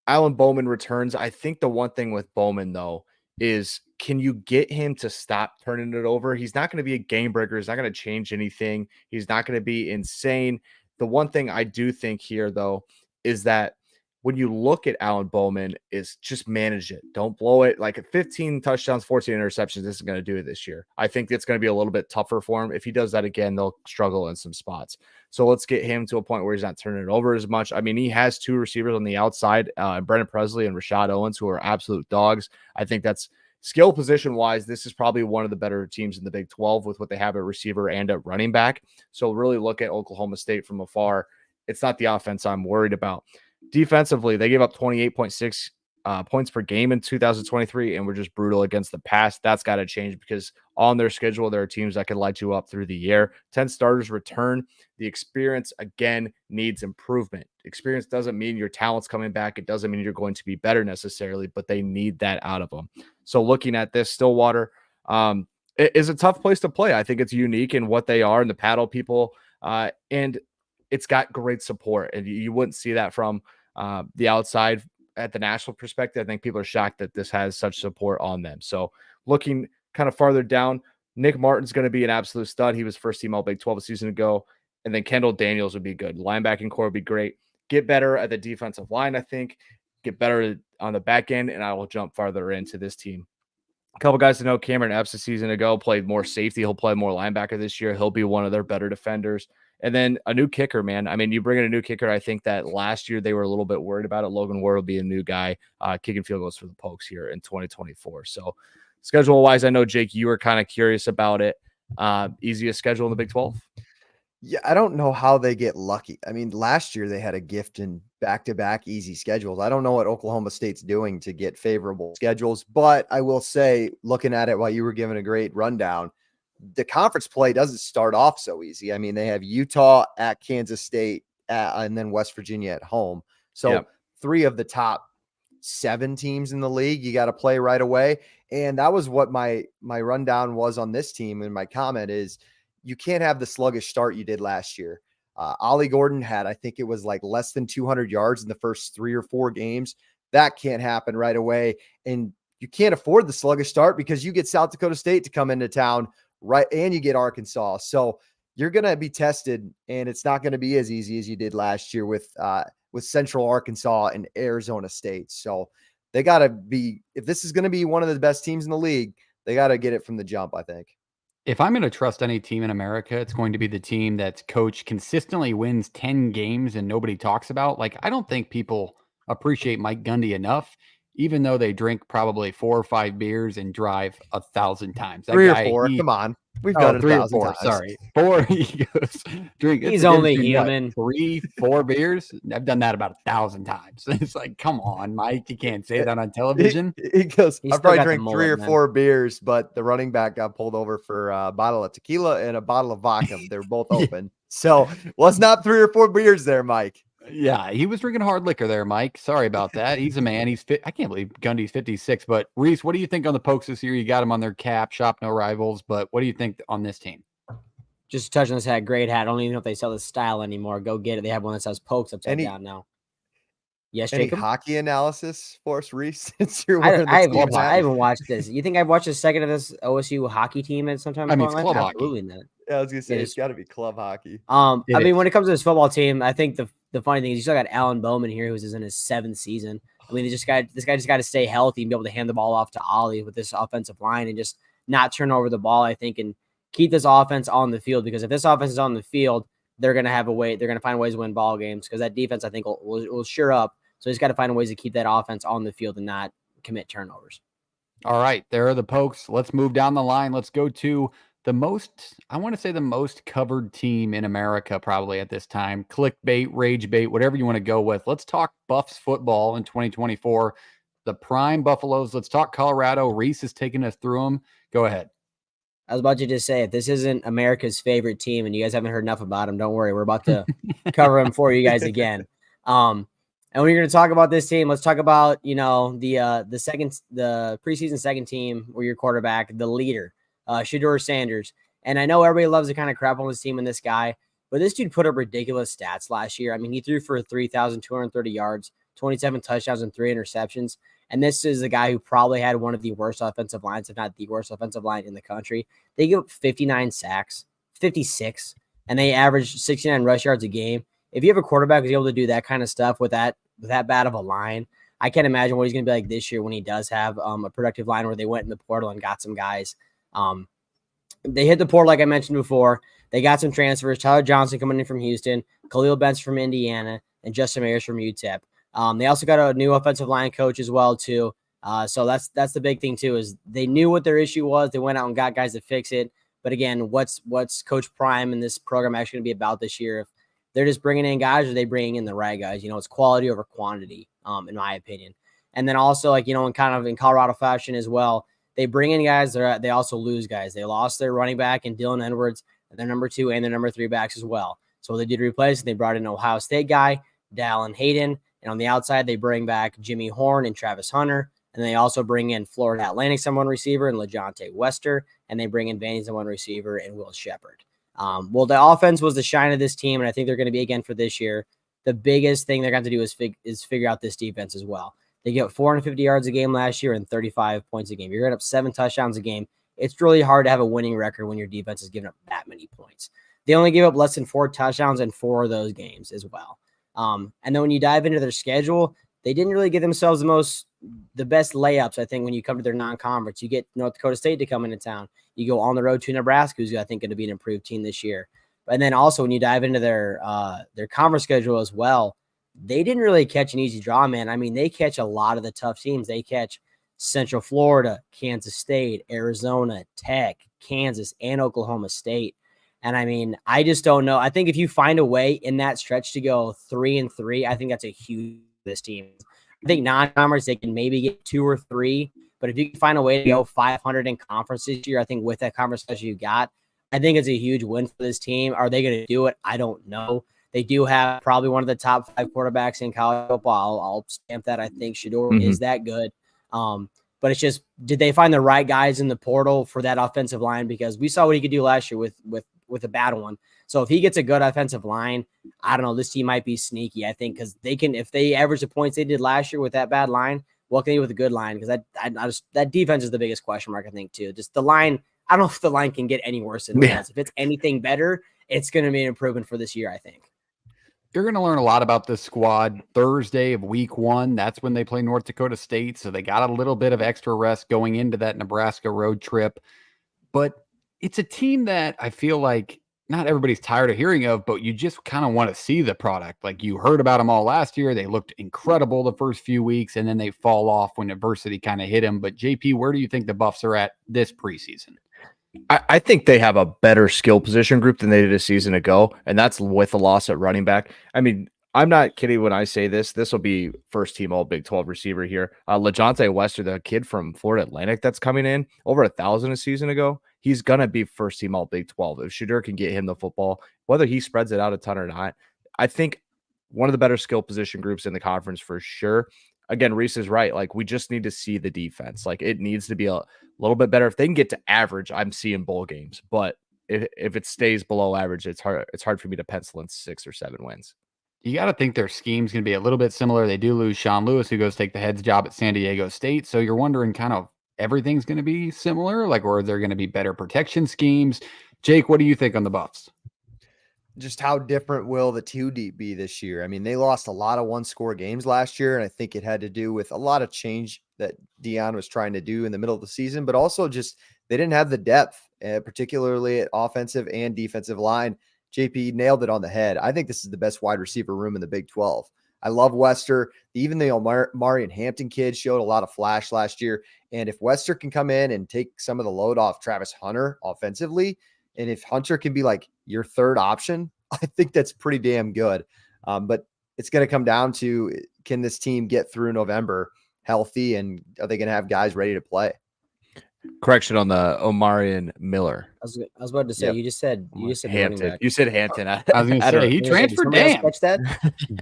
Alan Bowman returns. I think the one thing with Bowman, though, is can you get him to stop turning it over? He's not going to be a game breaker. He's not going to change anything. He's not going to be insane. The one thing I do think here, though, is that when you look at Alan Bowman, is just manage it. Don't blow it. Like 15 touchdowns, 14 interceptions isn't going to do it this year. I think it's going to be a little bit tougher for him. If he does that again, they'll struggle in some spots. So let's get him to a point where he's not turning it over as much. I mean, he has 2 receivers on the outside, Brennan Presley and Rashad Owens, who are absolute dogs. I think that's skill position wise. This is probably one of the better teams in the Big 12 with what they have at receiver and at running back. So really look at Oklahoma State from afar. It's not the offense I'm worried about. Defensively, they gave up 28.6 points per game in 2023 and were just brutal against the pass. That's got to change because on their schedule, there are teams that can light you up through the year. 10 starters return. The experience, again, needs improvement. Experience doesn't mean your talent's coming back. It doesn't mean you're going to be better necessarily, but they need that out of them. So looking at this, Stillwater it is a tough place to play. I think it's unique in what they are and the paddle people, and it's got great support. And you wouldn't see that from the outside at the national perspective. I think people are shocked that this has such support on them. So looking kind of farther down, Nick Martin's going to be an absolute stud. He was first team All Big 12 a season ago. And then Kendall Daniels would be good. Linebacking core would be great. Get better at the defensive line, I think. Get better on the back end, and I will jump farther into this team. A couple guys to know, Cameron Epps a season ago played more safety. He'll play more linebacker this year. He'll be one of their better defenders. And then a new kicker, man. I mean, you bring in a new kicker. I think that last year they were a little bit worried about it. Logan Ward will be a new guy kicking field goals for the Pokes here in 2024. So schedule-wise, I know, Jake, you were kind of curious about it. Easiest schedule in the Big 12? Yeah, I don't know how they get lucky. I mean, last year they had a gift in back-to-back easy schedules. I don't know what Oklahoma State's doing to get favorable schedules, but I will say, looking at it while you were giving a great rundown, the conference play doesn't start off so easy. I mean, they have Utah at Kansas State and then West Virginia at home. So 3 of the top 7 teams in the league, you got to play right away. And that was what my rundown was on this team. And my comment is, you can't have the sluggish start you did last year. Ollie Gordon had, I think it was like less than 200 yards in the first 3 or 4 games. That can't happen right away. And you can't afford the sluggish start because you get South Dakota State to come into town, right? And you get Arkansas. So you're going to be tested, and it's not going to be as easy as you did last year with Central Arkansas and Arizona State. So they got to be, if this is going to be one of the best teams in the league, they got to get it from the jump, I think. If I'm going to trust any team in America, it's going to be the team that's coach consistently wins 10 games and nobody talks about. Like, I don't think people appreciate Mike Gundy enough, even though they drink probably 4 or 5 beers and drive 1,000 times. That 3 guy, or 4. Come on. We've done it 3 or 1,000 4. times. Sorry. 4. He goes, drink. He's only human. 3, 4 beers. I've done that about 1,000 times. It's like, come on, Mike. You can't say that on television. He goes, I probably drank mullet, 3 or 4 beers, but the running back got pulled over for a bottle of tequila and a bottle of vodka. They were both open. So was not 3 or 4 beers there, Mike. Yeah, he was drinking hard liquor there, Mike. Sorry about that. He's a man. He's fit. I can't believe Gundy's 56. But Reese, what do you think on the Pokes this year? You got him on their cap, shop no rivals. But what do you think on this team? Just touching this hat, great hat. I don't even know if they sell this style anymore. Go get it. They have one that says Pokes upside down now. Yes, Any Jacob. hockey analysis for us, Reese? Since you're I, wearing I, the haven't, I haven't watched this. You think I've watched a second of this OSU hockey team at some time? I mean, it's club hockey. Absolutely not. Yeah, I was gonna say It it's is. got to be club hockey. I mean, is. when it comes to this football team, I think the funny thing is you still got Alan Bowman here, who's in his 7th season. I mean, this guy just got to stay healthy and be able to hand the ball off to Ollie with this offensive line and just not turn over the ball, I think, and keep this offense on the field. Because if this offense is on the field, they're going to have a way. They're going to find ways to win ball games because that defense, I think, will sure up. So he's got to find ways to keep that offense on the field and not commit turnovers. All right, there are the Pokes. Let's move down the line. Let's go to the most covered team in America probably at this time. Clickbait, rage bait, whatever you want to go with. Let's talk Buffs football in 2024. The prime Buffaloes. Let's talk Colorado. Reese is taking us through them. Go ahead. I was about to just say, if this isn't America's favorite team and you guys haven't heard enough about them, don't worry. We're about to cover them for you guys again. And when you're going to talk about this team, let's talk about, the preseason second team where your quarterback, the leader, Shedeur Sanders. And I know everybody loves to kind of crap on this team and this guy, but this dude put up ridiculous stats last year. I mean, he threw for 3,230 yards, 27 touchdowns, and 3 interceptions. And this is the guy who probably had one of the worst offensive lines, if not the worst offensive line in the country. They give up 59 sacks, 56, and they average 69 rush yards a game. If you have a quarterback who's able to do that kind of stuff with that bad of a line, I can't imagine what he's going to be like this year when he does have a productive line where they went in the portal and got some guys. They hit the portal, like I mentioned before. They got some transfers. Tyler Johnson coming in from Houston, Khalil Benson from Indiana, and Justin Mayers from UTEP. They also got a new offensive line coach as well, too. So that's the big thing, too, is they knew what their issue was. They went out and got guys to fix it. But, again, what's Coach Prime and this program actually going to be about this year? If they're just bringing in guys or they bringing in the right guys? It's quality over quantity, in my opinion. And then also, in Colorado fashion as well, they bring in guys. They also lose guys. They lost their running back and Dylan Edwards, their number 2 and their number 3 backs as well. So what they did replace, they brought in an Ohio State guy, Dallin Hayden. And on the outside, they bring back Jimmy Horn and Travis Hunter. And they also bring in Florida Atlantic's number 1 receiver and LeJonte Wester. And they bring in Vandy's number 1 receiver and Will Shepard. Well, the offense was the shine of this team, and I think they're going to be again for this year. The biggest thing they're going to do is figure out this defense as well. They get 450 yards a game last year and 35 points a game. You're getting up 7 touchdowns a game. It's really hard to have a winning record when your defense is giving up that many points. They only gave up less than 4 touchdowns in 4 of those games as well. And then when you dive into their schedule, they didn't really give themselves the best layups, I think, when you come to their non-conference. You get North Dakota State to come into town. You go on the road to Nebraska, who's, I think, going to be an improved team this year. And then also when you dive into their conference schedule as well, they didn't really catch an easy draw, man. I mean, they catch a lot of the tough teams. They catch Central Florida, Kansas State, Arizona, Tech, Kansas, and Oklahoma State. And I mean, I just don't know. I think if you find a way in that stretch to go 3-3, I think that's a huge this team. I think non-conference, they can maybe get 2 or 3. But if you can find a way to go 500 in conference this year, I think with that conference schedule you got, I think it's a huge win for this team. Are they going to do it? I don't know. They do have probably one of the top 5 quarterbacks in college football. I'll stamp that. I think Shedeur is that good. But it's just, did they find the right guys in the portal for that offensive line? Because we saw what he could do last year with a bad one. So if he gets a good offensive line, I don't know, this team might be sneaky, I think, because they can, if they average the points they did last year with that bad line, what can they do with a good line? Because that defense is the biggest question mark, I think, too. Just the line, I don't know if the line can get any worse than it was. If it's anything better, it's going to be an improvement for this year, I think. You're going to learn a lot about this squad Thursday of week 1. That's when they play North Dakota State. So they got a little bit of extra rest going into that Nebraska road trip. But it's a team that I feel like not everybody's tired of hearing of, but you just kind of want to see the product. Like you heard about them all last year. They looked incredible the first few weeks, and then they fall off when adversity kind of hit them. But JP, where do you think the Buffs are at this preseason? I think they have a better skill position group than they did a season ago, and that's with the loss at running back. I mean, I'm not kidding when I say this. This will be first team all Big 12 receiver here. LeJonte Wester, the kid from Florida Atlantic that's coming in, over 1,000 a season ago. He's going to be first team all Big 12. If Shedeur can get him the football, whether he spreads it out a ton or not, I think one of the better skill position groups in the conference for sure. Again, Reese is right. Like, we just need to see the defense. Like, it needs to be a little bit better. If they can get to average, I'm seeing bowl games. But if it stays below average, it's hard for me to pencil in 6 or 7 wins. You got to think their scheme's going to be a little bit similar. They do lose Sean Lewis, who goes take the head's job at San Diego State. So you're wondering kind of everything's going to be similar, like, or are there going to be better protection schemes? Jake, what do you think on the Buffs? Just how different will the 2 deep be this year? I mean, they lost a lot of 1-score games last year, and I think it had to do with a lot of change that Deion was trying to do in the middle of the season, but also just they didn't have the depth, particularly at offensive and defensive line. JP nailed it on the head. I think this is the best wide receiver room in the Big 12. I love Wester. Even the Omari and Hampton kids showed a lot of flash last year. And if Wester can come in and take some of the load off Travis Hunter offensively, and if Hunter can be like your third option, I think that's pretty damn good. But it's going to come down to, can this team get through November healthy, and are they going to have guys ready to play? Correction on the Omarion Miller. I was about to say, you just said Hampton. You said Hampton. I was going to say he transferred. Damn, that?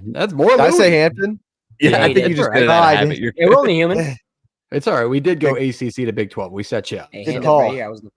That's more. Did I say Hampton? Yeah, I think you just did that. We're only human. It's all right. We did go ACC to Big 12. We set you up. Hey,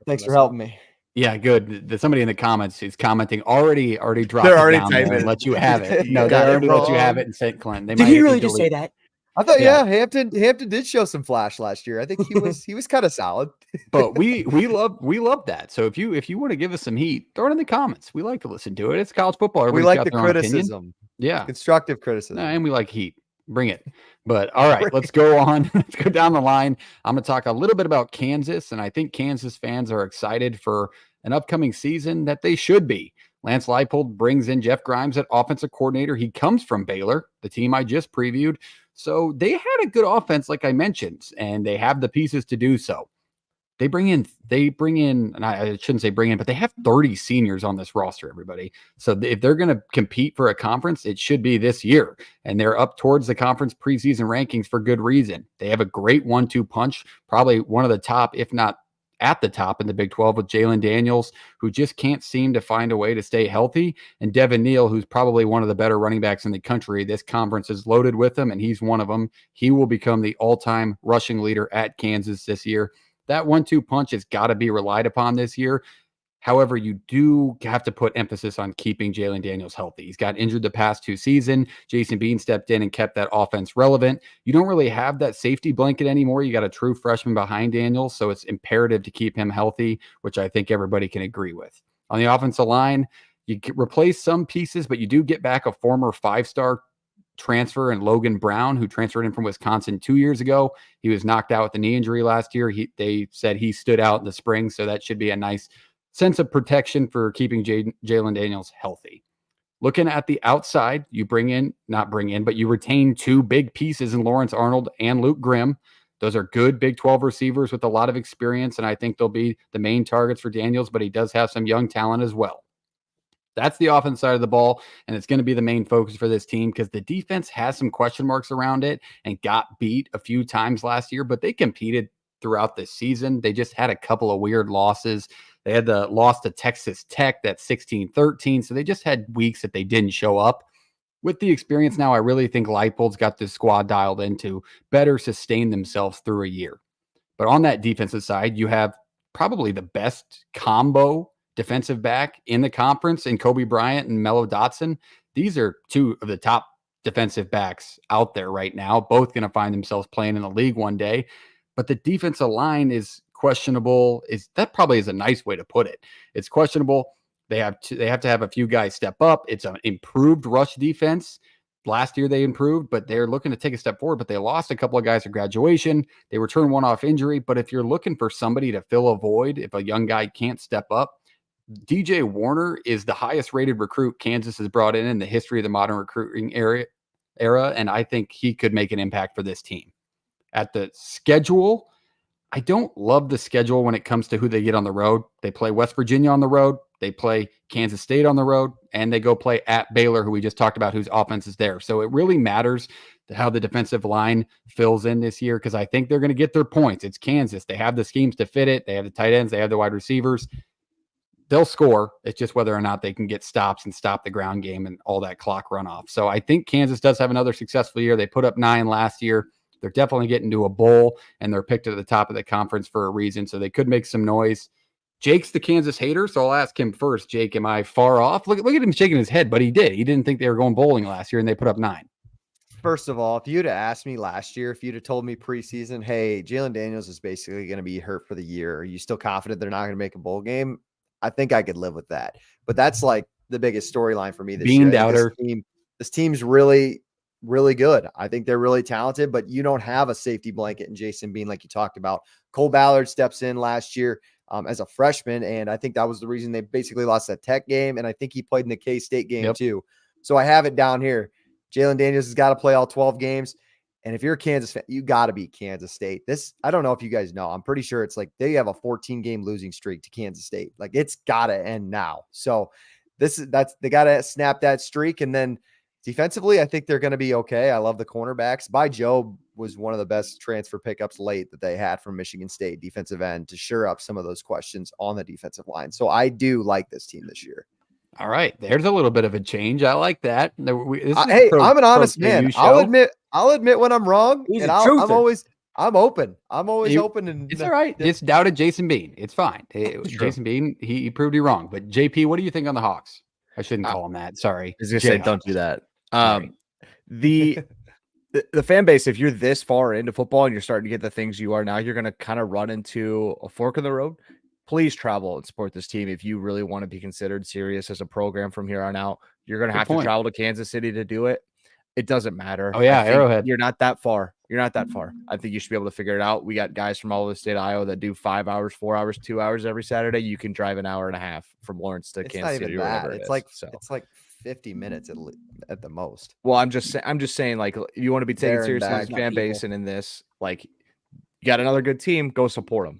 Thanks for helping me. Yeah, good. Somebody in the comments is commenting already dropped. They're already down typing there and it. let you have it. No, they already let you have it in St. Clinton. Did he really just say that? I thought, Hampton did show some flash last year. I think he was kind of solid. But we love that. So if you want to give us some heat, throw it in the comments. We like to listen to it. It's college football. We like the criticism. Yeah, constructive criticism. And we like heat. Bring it. But all right, let's go on. Let's go down the line. I'm going to talk a little bit about Kansas, and I think Kansas fans are excited for an upcoming season that they should be. Lance Leipold brings in Jeff Grimes at offensive coordinator. He comes from Baylor, the team I just previewed. So they had a good offense, like I mentioned, and they have the pieces to do so. They bring in, and I shouldn't say bring in, but they have 30 seniors on this roster, everybody. So if they're going to compete for a conference, it should be this year. And they're up towards the conference preseason rankings for good reason. They have a great 1-2 punch, probably one of the top, if not at the top in the Big 12, with Jalen Daniels, who just can't seem to find a way to stay healthy, and Devin Neal, who's probably one of the better running backs in the country. This conference is loaded with them, and he's one of them. He will become the all-time rushing leader at Kansas this year. That 1-2 punch has got to be relied upon this year. However, you do have to put emphasis on keeping Jalen Daniels healthy. He's got injured the past 2 seasons. Jason Bean stepped in and kept that offense relevant. You don't really have that safety blanket anymore. You got a true freshman behind Daniels, so it's imperative to keep him healthy, which I think everybody can agree with. On the offensive line, you replace some pieces, but you do get back a former 5-star transfer and Logan Brown, who transferred in from Wisconsin 2 years ago. He was knocked out with a knee injury last year. They said he stood out in the spring, so that should be a nice sense of protection for keeping Jalen Daniels healthy. Looking at the outside, you you retain 2 big pieces in Lawrence Arnold and Luke Grimm. Those are good Big 12 receivers with a lot of experience, and I think they'll be the main targets for Daniels, but he does have some young talent as well. That's the offense side of the ball, and it's going to be the main focus for this team because the defense has some question marks around it and got beat a few times last year, but they competed throughout the season. They just had a couple of weird losses. They had the loss to Texas Tech, that 16-13, so they just had weeks that they didn't show up. With the experience now, I really think Leipold's got this squad dialed in to better sustain themselves through a year. But on that defensive side, you have probably the best combo defensive back in the conference in Kobe Bryant and Mello Dotson. These are 2 of the top defensive backs out there right now, both going to find themselves playing in the league one day. But the defensive line is questionable. That probably is a nice way to put it. It's questionable. They have to have a few guys step up. It's an improved rush defense. Last year they improved, but they're looking to take a step forward, but they lost a couple of guys at graduation. They returned one off injury. But if you're looking for somebody to fill a void, if a young guy can't step up, DJ Warner is the highest rated recruit Kansas has brought in the history of the modern recruiting era. And I think he could make an impact for this team. At the schedule, I don't love the schedule when it comes to who they get on the road. They play West Virginia on the road. They play Kansas State on the road, and they go play at Baylor, who we just talked about, whose offense is there. So it really matters how the defensive line fills in this year because I think they're going to get their points. It's Kansas. They have the schemes to fit it. They have the tight ends. They have the wide receivers. They'll score. It's just whether or not they can get stops and stop the ground game and all that clock runoff. So I think Kansas does have another successful year. They put up 9 last year. They're definitely getting to a bowl, and they're picked at the top of the conference for a reason. So they could make some noise. Jake's the Kansas hater, so I'll ask him first. Jake, am I far off? Look at him shaking his head, but he did. He didn't think they were going bowling last year, and they put up 9. First of all, if you'd have asked me last year, if you'd have told me preseason, hey, Jalen Daniels is basically going to be hurt for the year, are you still confident they're not going to make a bowl game? I think I could live with that. But that's like the biggest storyline for me this year. Doubter. This team's really, really good. I think they're really talented, but you don't have a safety blanket in Jason Bean like you talked about. Cole Ballard steps in last year as a freshman, and I think that was the reason they basically lost that Tech game, and I think he played in the K-State game too. So I have it down here. Jalen Daniels has got to play all 12 games. And if you're a Kansas fan, you got to beat Kansas State. I don't know if you guys know. I'm pretty sure it's like they have a 14-game losing streak to Kansas State. Like it's got to end now. So they got to snap that streak. And then defensively, I think they're going to be okay. I love the cornerbacks. By Joe was one of the best transfer pickups late that they had from Michigan State defensive end to shore up some of those questions on the defensive line. So I do like this team this year. All right, there's a little bit of a change. I like that. Hey, I'm an honest man. I'll admit when I'm wrong. He's and a I'm truther. I'm open. I'm always open. And it's all right. Just doubted Jason Bean. It's fine. Jason Bean, he proved you wrong. But JP, what do you think on the Hawks? I shouldn't call him that. Sorry. I was gonna say, don't do that. The fan base, if you're this far into football and you're starting to get the things you are now, you're gonna kind of run into a fork in the road. Please travel and support this team if you really want to be considered serious as a program from here on out. You're going to have to travel to Kansas City to do it. It doesn't matter. Oh, yeah, Arrowhead. You're not that far. I think you should be able to figure it out. We got guys from all over the state of Iowa that do 5 hours, 4 hours, 2 hours every Saturday. You can drive an hour and a half from Lawrence to Kansas City or whatever it is. It's like 50 minutes at the most. Well, I'm just saying, like, if you want to be taken seriously as a fan base and in this, like, you got another good team, go support them.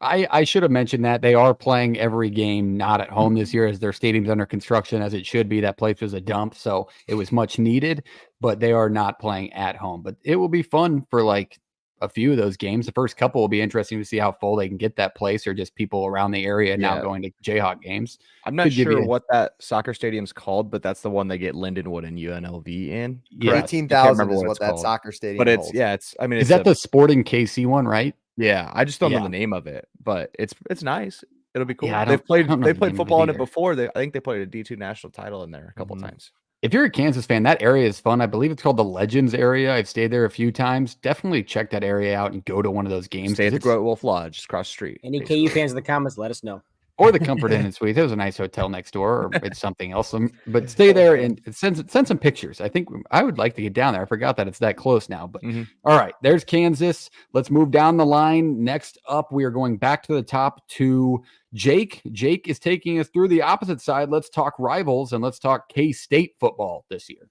I should have mentioned that they are playing every game not at home this year as their stadium's under construction, as it should be. That place was a dump, so it was much needed, but they are not playing at home. But it will be fun for like a few of those games. The first couple will be interesting to see how full they can get that place, or just people around the area now going to Jayhawk games. I'm not sure what that soccer stadium's called, but that's the one they get Lindenwood and UNLV in. Yeah, 18,000 is what that soccer stadium. But holds. Is that the Sporting KC one, right? Yeah, I just don't know the name of it, but it's nice. It'll be cool. Yeah, they played football in it before. I think they played a D2 national title in there a couple times. If you're a Kansas fan, that area is fun. I believe it's called the Legends area. I've stayed there a few times. Definitely check that area out and go to one of those games. Stay at the Great Wolf Lodge, just across the street. Any KU fans in the comments, let us know. Or the Comfort Inn and Suites. It was a nice hotel next door, or it's something else. But stay there and send some pictures. I think I would like to get down there. I forgot that it's that close now. But all right, there's Kansas. Let's move down the line. Next up, we are going back to the top to Jake. Jake is taking us through the opposite side. Let's talk rivals and let's talk K-State football this year.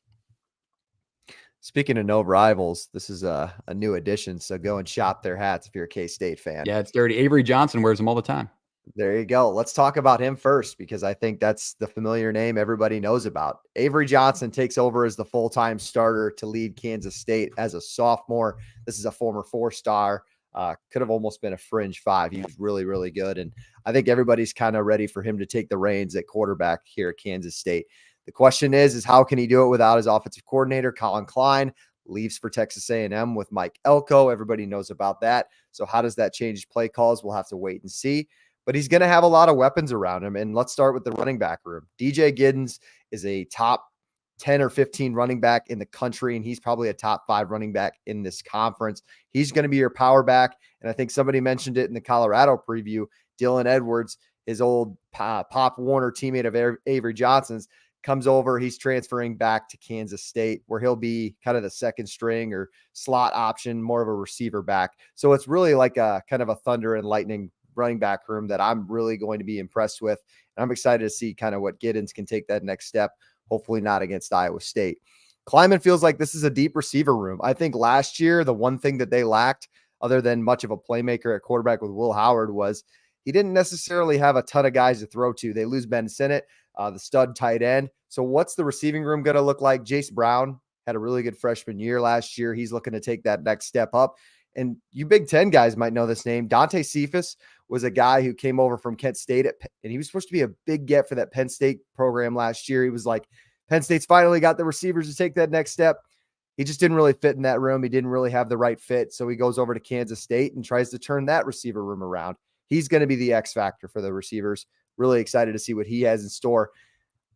Speaking of no rivals, this is a new addition. So go and shop their hats if you're a K-State fan. Yeah, it's dirty. Avery Johnson wears them all the time. There you go. Let's talk about him first, because I think that's the familiar name everybody knows about. Avery Johnson takes over as the full-time starter to lead Kansas State as a sophomore. This is a former 4-star. Could have almost been a fringe 5. He was really, really good. And I think everybody's kind of ready for him to take the reins at quarterback here at Kansas State. The question is how can he do it without his offensive coordinator, Colin Klein? Leaves for Texas A&M with Mike Elko. Everybody knows about that. So how does that change play calls? We'll have to wait and see. But he's going to have a lot of weapons around him. And let's start with the running back room. DJ Giddens is a top 10 or 15 running back in the country, and he's probably a top 5 running back in this conference. He's going to be your power back. And I think somebody mentioned it in the Colorado preview. Dylan Edwards, his old Pop Warner teammate of Avery Johnson's, comes over. He's transferring back to Kansas State, where he'll be kind of the second string or slot option, more of a receiver back. So it's really like a kind of a thunder and lightning running back room that I'm really going to be impressed with. And I'm excited to see kind of what Giddens can take that next step, hopefully not against Iowa State. Kleiman feels like this is a deep receiver room. I think last year, the one thing that they lacked, other than much of a playmaker at quarterback with Will Howard, was he didn't necessarily have a ton of guys to throw to. They lose Ben Sinnott, the stud tight end. So what's the receiving room going to look like? Jace Brown had a really good freshman year last year. He's looking to take that next step up. And you Big Ten guys might know this name. Dante Cephas was a guy who came over from Kent State, and he was supposed to be a big get for that Penn State program last year. He was like, Penn State's finally got the receivers to take that next step. He just didn't really fit in that room. He didn't really have the right fit. So he goes over to Kansas State and tries to turn that receiver room around. he's going to be the X factor for the receivers. Really excited to see what he has in store.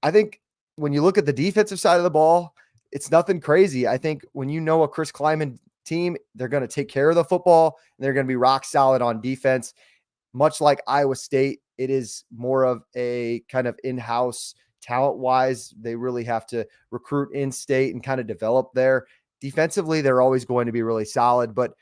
I think when you look at the defensive side of the ball, it's nothing crazy. I think when you know a Chris Klieman team, they're going to take care of the football and they're going to be rock solid on defense. Much like Iowa State, it is more of a kind of in-house talent-wise. They really have to recruit in-state and kind of develop there. Defensively, they're always going to be really solid, but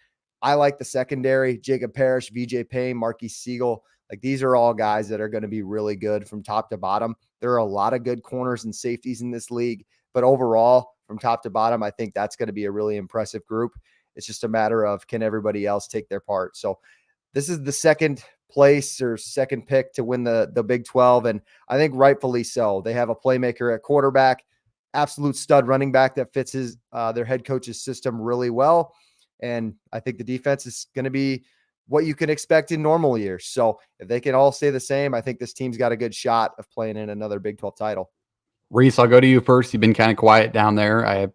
I like the secondary. Jacob Parrish, VJ Payne, Marquise Siegel. Like, these are all guys that are going to be really good from top to bottom. There are a lot of good corners and safeties in this league, but overall, from top to bottom, I think that's going to be a really impressive group. It's just a matter of, can everybody else take their part? So this is the second place or second pick to win the Big 12, and I think rightfully so. They have a playmaker at quarterback, absolute stud running back that fits their head coach's system really well, and I think the defense is going to be what you can expect in normal years. So if they can all stay the same, I think this team's got a good shot of playing in another Big 12 title. Reese, I'll go to you first. You've been kind of quiet down there. I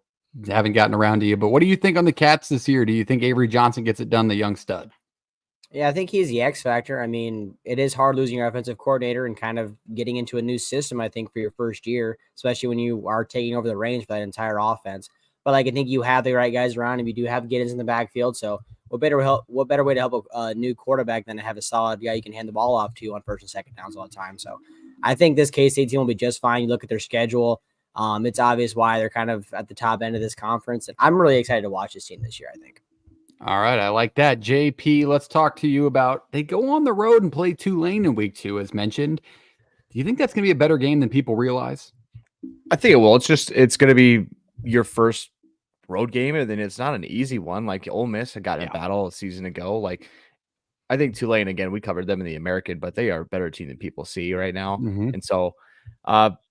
haven't gotten around to you, but what do you think on the Cats this year? Do you think Avery Johnson gets it done, the young stud? Yeah, I think he's the X factor. I mean, it is hard losing your offensive coordinator and kind of getting into a new system, I think, for your first year, especially when you are taking over the reins for that entire offense. But like, I think you have the right guys around him. You do have Giddens in the backfield. So what better way to help a new quarterback than to have a solid guy you can hand the ball off to on first and second downs all the time. So I think this K-State team will be just fine. You look at their schedule. It's obvious why they're kind of at the top end of this conference. And I'm really excited to watch this team this year, I think. All right. I like that. JP, let's talk to you about, they go on the road and play Tulane in week 2, as mentioned. Do you think that's going to be a better game than people realize? I think it will. It's going to be your first road game, and then it's not an easy one. Like Ole Miss had gotten a battle a season ago. Like, I think Tulane, again, we covered them in the American, but they are a better team than people see right now. Mm-hmm. And so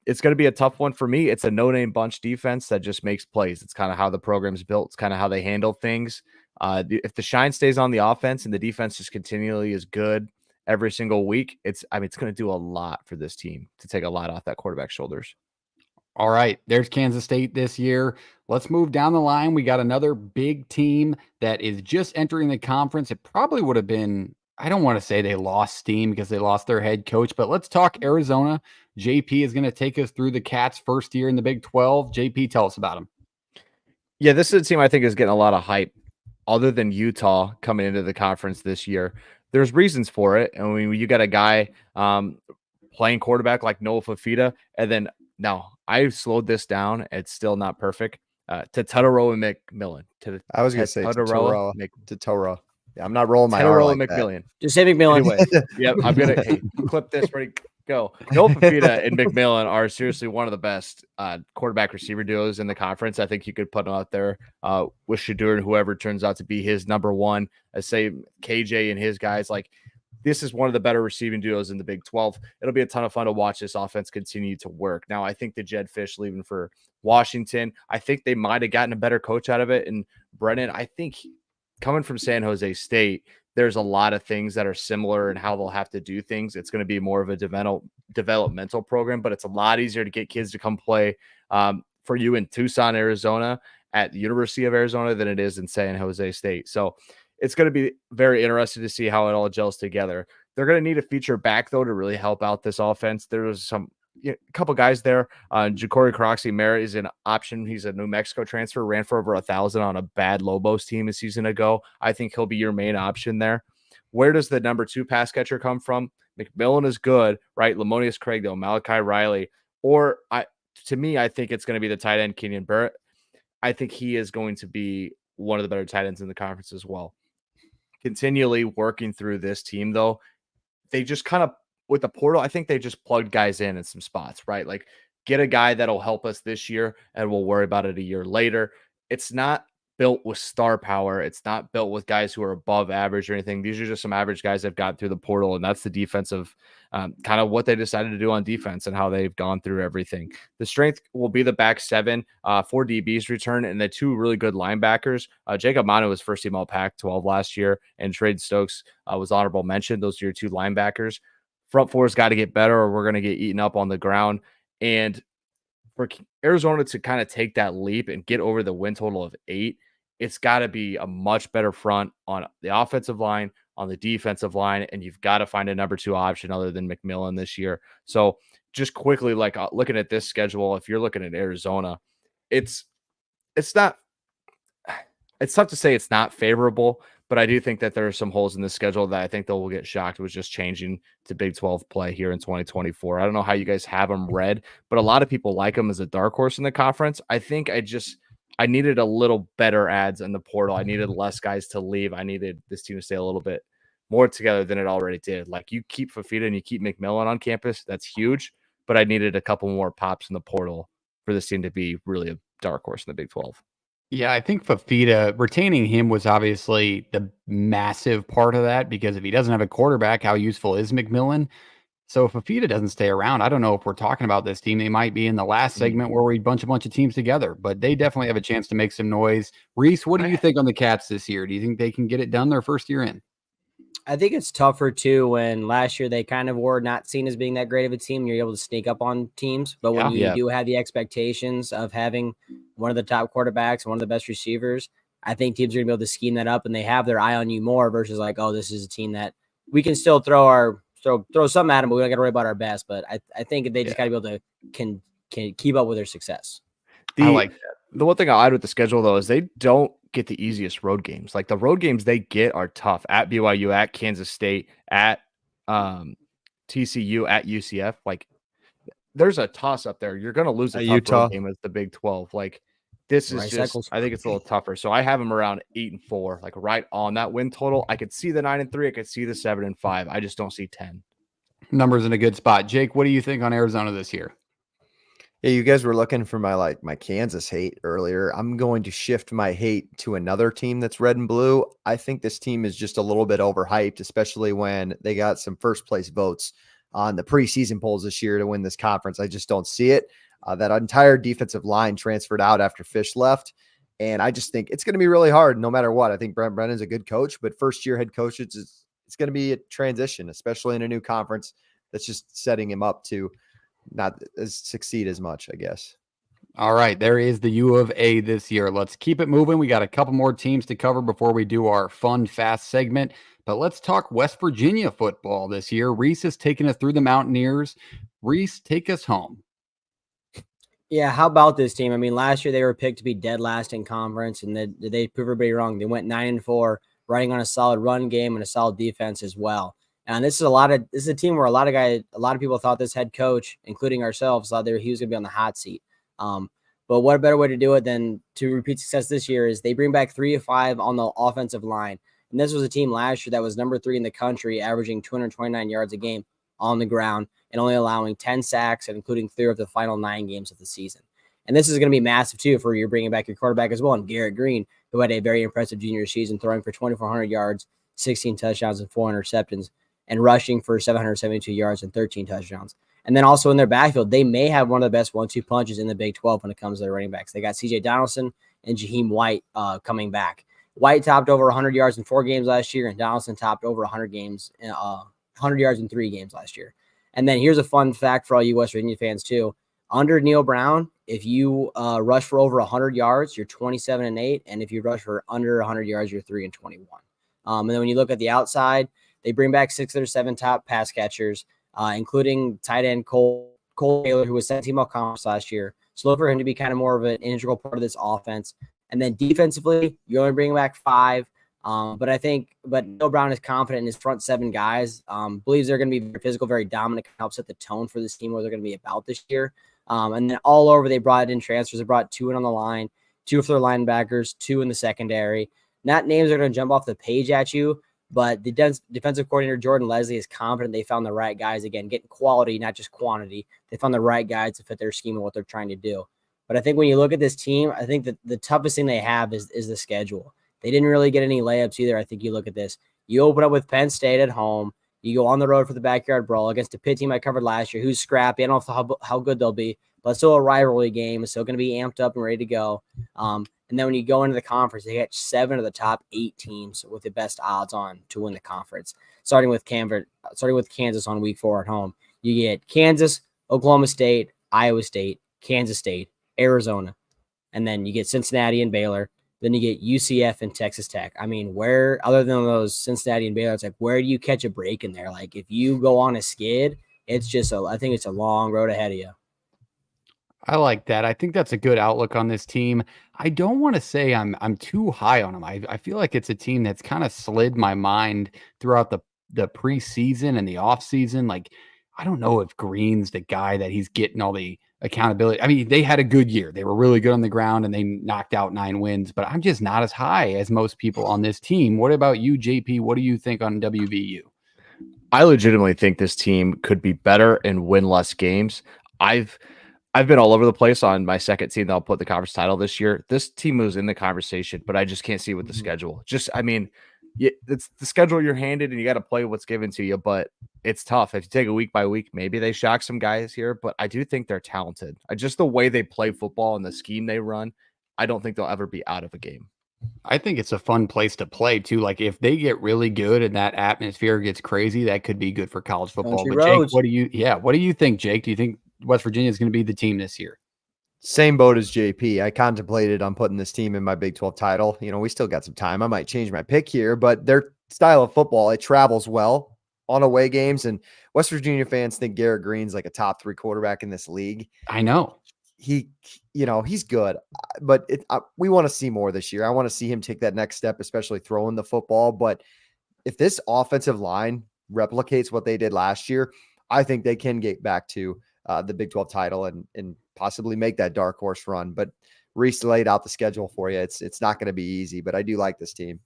it's going to be a tough one for me. It's a no-name bunch defense that just makes plays. It's kind of how the program's built. It's kind of how they handle things. If the shine stays on the offense and the defense just continually is good every single week, it's going to do a lot for this team to take a lot off that quarterback's shoulders. All right, there's Kansas State this year. Let's move down the line. We got another big team that is just entering the conference. It probably would have been, I don't want to say they lost steam because they lost their head coach, but let's talk Arizona. JP is going to take us through the Cats' first year in the Big 12. JP, tell us about them. Yeah, this is a team I think is getting a lot of hype. Other than Utah coming into the conference this year, there's reasons for it. And when you got a guy playing quarterback like Noah Fafita, and then now I slowed this down. It's still not perfect. To Totoro and McMillan. I was going to say Totoro. Yeah, I'm not rolling my Totoro R and like McMillan. Just say McMillan. Anyway, yep, I'm going to clip this. Ready, go. Noah Fafita and McMillan are seriously one of the best quarterback receiver duos in the conference. I think you could put them out there with Shadur and whoever turns out to be his number one. I say KJ and his guys. Like, this is one of the better receiving duos in the Big 12. It'll be a ton of fun to watch this offense continue to work. Now, I think the Jed Fish leaving for Washington, I think they might have gotten a better coach out of it. And Brennan, I think coming from San Jose State, there's a lot of things that are similar in how they'll have to do things. It's going to be more of a developmental program, but it's a lot easier to get kids to come play for you in Tucson, Arizona at the University of Arizona than it is in San Jose State. So it's going to be very interesting to see how it all gels together. They're going to need a feature back, though, to really help out this offense. There was a couple guys there. Ja'Cory Croxy Merritt is an option. He's a New Mexico transfer, ran for over 1,000 on a bad Lobos team a season ago. I think he'll be your main option there. Where does the number 2 pass catcher come from? McMillan is good, right? Lamonius Craig, though, Malachi Riley. Or to me, I think it's going to be the tight end, Kenyon Barrett. I think he is going to be one of the better tight ends in the conference as well. Continually working through this team, though, they just kind of, with the portal, I think they just plugged guys in some spots, right? Like, get a guy that'll help us this year and we'll worry about it a year later. It's not built with star power. It's not built with guys who are above average or anything. These are just some average guys that have gotten through the portal, and that's the defensive kind of what they decided to do on defense and how they've gone through everything. The strength will be the back 7, 4 DBs return, and the 2 really good linebackers. Jacob Manu was first team all Pac-12 last year, and Trade Stokes was honorable mention. Those are your 2 linebackers. Front 4's got to get better or we're going to get eaten up on the ground. And for Arizona to kind of take that leap and get over the win total of 8, it's got to be a much better front on the offensive line, on the defensive line, and you've got to find a number 2 option other than McMillan this year. So just quickly, like looking at this schedule, if you're looking at Arizona, it's tough to say it's not favorable, but I do think that there are some holes in the schedule that I think they will get shocked with just changing to Big 12 play here in 2024. I don't know how you guys have them read, but a lot of people like them as a dark horse in the conference. I think I needed a little better ads in the portal. I needed less guys to leave. I needed this team to stay a little bit more together than it already did. Like, you keep Fifita and you keep McMillan on campus, that's huge, but I needed a couple more pops in the portal for this team to be really a dark horse in the Big 12. Yeah, I think Fifita, retaining him was obviously the massive part of that, because if he doesn't have a quarterback, how useful is McMillan? So if Fifita doesn't stay around, I don't know if we're talking about this team. They might be in the last segment where we bunch a bunch of teams together, but they definitely have a chance to make some noise. Reese, what do you think on the Cats this year? Do you think they can get it done their first year in? I think it's tougher too when last year they kind of were not seen as being that great of a team. You're able to sneak up on teams, but when you do have the expectations of having one of the top quarterbacks and one of the best receivers, I think teams are gonna be able to scheme that up, and they have their eye on you more versus like, oh, this is a team that we can still throw something at them, but we don't got to worry about our best. But I think they just got to be able to can keep up with their success. I like that. The one thing I'll add with the schedule, though, is they don't get the easiest road games. Like, the road games they get are tough at BYU, at Kansas State, at TCU, at UCF. Like, there's a toss up there. You're going to lose a tough Utah road game as the Big 12. Like, this is just, I think it's a little tougher. So I have them around 8-4, like right on that win total. I could see the 9-3. I could see the 7-5. I just don't see 10. Numbers in a good spot. Jake, what do you think on Arizona this year? Yeah, you guys were looking for my Kansas hate earlier. I'm going to shift my hate to another team that's red and blue. I think this team is just a little bit overhyped, especially when they got some first place votes on the preseason polls this year to win this conference. I just don't see it. That entire defensive line transferred out after Fish left. And I just think it's going to be really hard no matter what. I think Brent Brennan's a good coach, but first-year head coach, it's going to be a transition, especially in a new conference that's just setting him up to not succeed as much, I guess. All right, there is the U of A this year. Let's keep it moving. We got a couple more teams to cover before we do our fun, fast segment. But let's talk West Virginia football this year. Reese has taken us through the Mountaineers. Reese, take us home. Yeah, how about this team? I mean, last year they were picked to be dead last in conference, and they proved everybody wrong. They went 9-4, riding on a solid run game and a solid defense as well. And this is a team where a lot of people thought this head coach, including ourselves, thought he was going to be on the hot seat. But what a better way to do it than to repeat success this year is they bring back 3 of 5 on the offensive line. And this was a team last year that was number 3 in the country, averaging 229 yards a game on the ground and only allowing 10 sacks, and including 3 of the final 9 games of the season. And this is going to be massive too for you're bringing back your quarterback as well, and Garrett Green, who had a very impressive junior season, throwing for 2,400 yards, 16 touchdowns, and 4 interceptions, and rushing for 772 yards and 13 touchdowns. And then also in their backfield, they may have one of the best 1-2 punches in the Big 12 when it comes to their running backs. They got C.J. Donaldson and Jaheim White coming back. White topped over 100 yards in 4 games last year, and Donaldson topped over 100 yards in 3 games last year. And then here's a fun fact for all you West Virginia fans too. Under Neil Brown, if you rush for over 100 yards, you're 27-8, and if you rush for under 100 yards, you're 3-21. And then when you look at the outside, they bring back 6 of their 7 top pass catchers, including tight end Cole Taylor, who was 17 all-conference last year. So look for him to be kind of more of an integral part of this offense. And then defensively, you're only bringing back 5. But Neil Brown is confident in his front 7 guys, believes they're going to be very physical, very dominant, can help set the tone for this team, where they're going to be about this year. And then all over, they brought in transfers. They brought 2 in on the line, 2 for their linebackers, 2 in the secondary. Not names that are going to jump off the page at you, but the defensive coordinator, Jordan Leslie, is confident they found the right guys. Again, getting quality, not just quantity. They found the right guys to fit their scheme and what they're trying to do. But I think when you look at this team, I think that the toughest thing they have is the schedule. They didn't really get any layups either. I think you look at this. You open up with Penn State at home. You go on the road for the backyard brawl against a Pitt team I covered last year, who's scrappy. I don't know how good they'll be, but it's still a rivalry game. It's still going to be amped up and ready to go. And then when you go into the conference, they get 7 of the top 8 teams with the best odds on to win the conference. Starting with Kansas on week 4 at home. You get Kansas, Oklahoma State, Iowa State, Kansas State, Arizona. And then you get Cincinnati and Baylor. Then you get UCF and Texas Tech. I mean, where other than those Cincinnati and Baylor, it's like where do you catch a break in there? Like if you go on a skid, it's just I think it's a long road ahead of you. I like that. I think that's a good outlook on this team. I don't want to say I'm too high on them. I feel like it's a team that's kind of slid my mind throughout the preseason and the offseason. Like, I don't know if Green's the guy that he's getting all the accountability. I mean, they had a good year. They were really good on the ground and they knocked out 9 wins, but I'm just not as high as most people on this team. What about you, JP? What do you think on WVU? I legitimately think this team could be better and win less games. I've been all over the place on my second team that'll put the conference title this year. This team was in the conversation, but I just can't see with the schedule. I mean, it's the schedule you're handed and you got to play what's given to you, but it's tough. If you take it week by week, maybe they shock some guys here, but I do think they're talented. Just the way they play football and the scheme they run, I don't think they'll ever be out of a game. I think it's a fun place to play too. Like if they get really good and that atmosphere gets crazy, that could be good for college football. Country But roads. Jake, what do you think, Jake? Do you think West Virginia is going to be the team this year? Same boat as JP. I contemplated on putting this team in my Big 12 title. You know, we still got some time. I might change my pick here, but their style of football, it travels well on away games. And West Virginia fans think Garrett Green's like a top 3 quarterback in this league. I know. He's good, but we want to see more this year. I want to see him take that next step, especially throwing the football. But if this offensive line replicates what they did last year, I think they can get back to the Big 12 title and possibly make that dark horse run. But Reese laid out the schedule for you. It's not going to be easy, but I do like this team.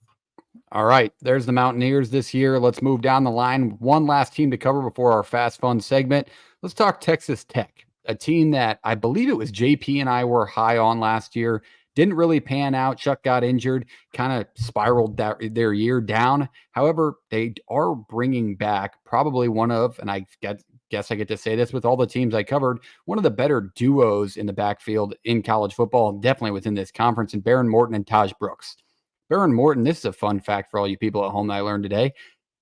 All right, there's the Mountaineers this year. Let's move down the line. One last team to cover before our Fast Fun segment. Let's talk Texas Tech, a team that I believe it was JP and I were high on last year. Didn't really pan out. Chuck got injured, kind of spiraled their year down. However, they are bringing back probably one of, and I guess I get to say this with all the teams I covered, one of the better duos in the backfield in college football, definitely within this conference, and Behren Morton and Taj Brooks. Behren Morton, this is a fun fact for all you people at home that I learned today.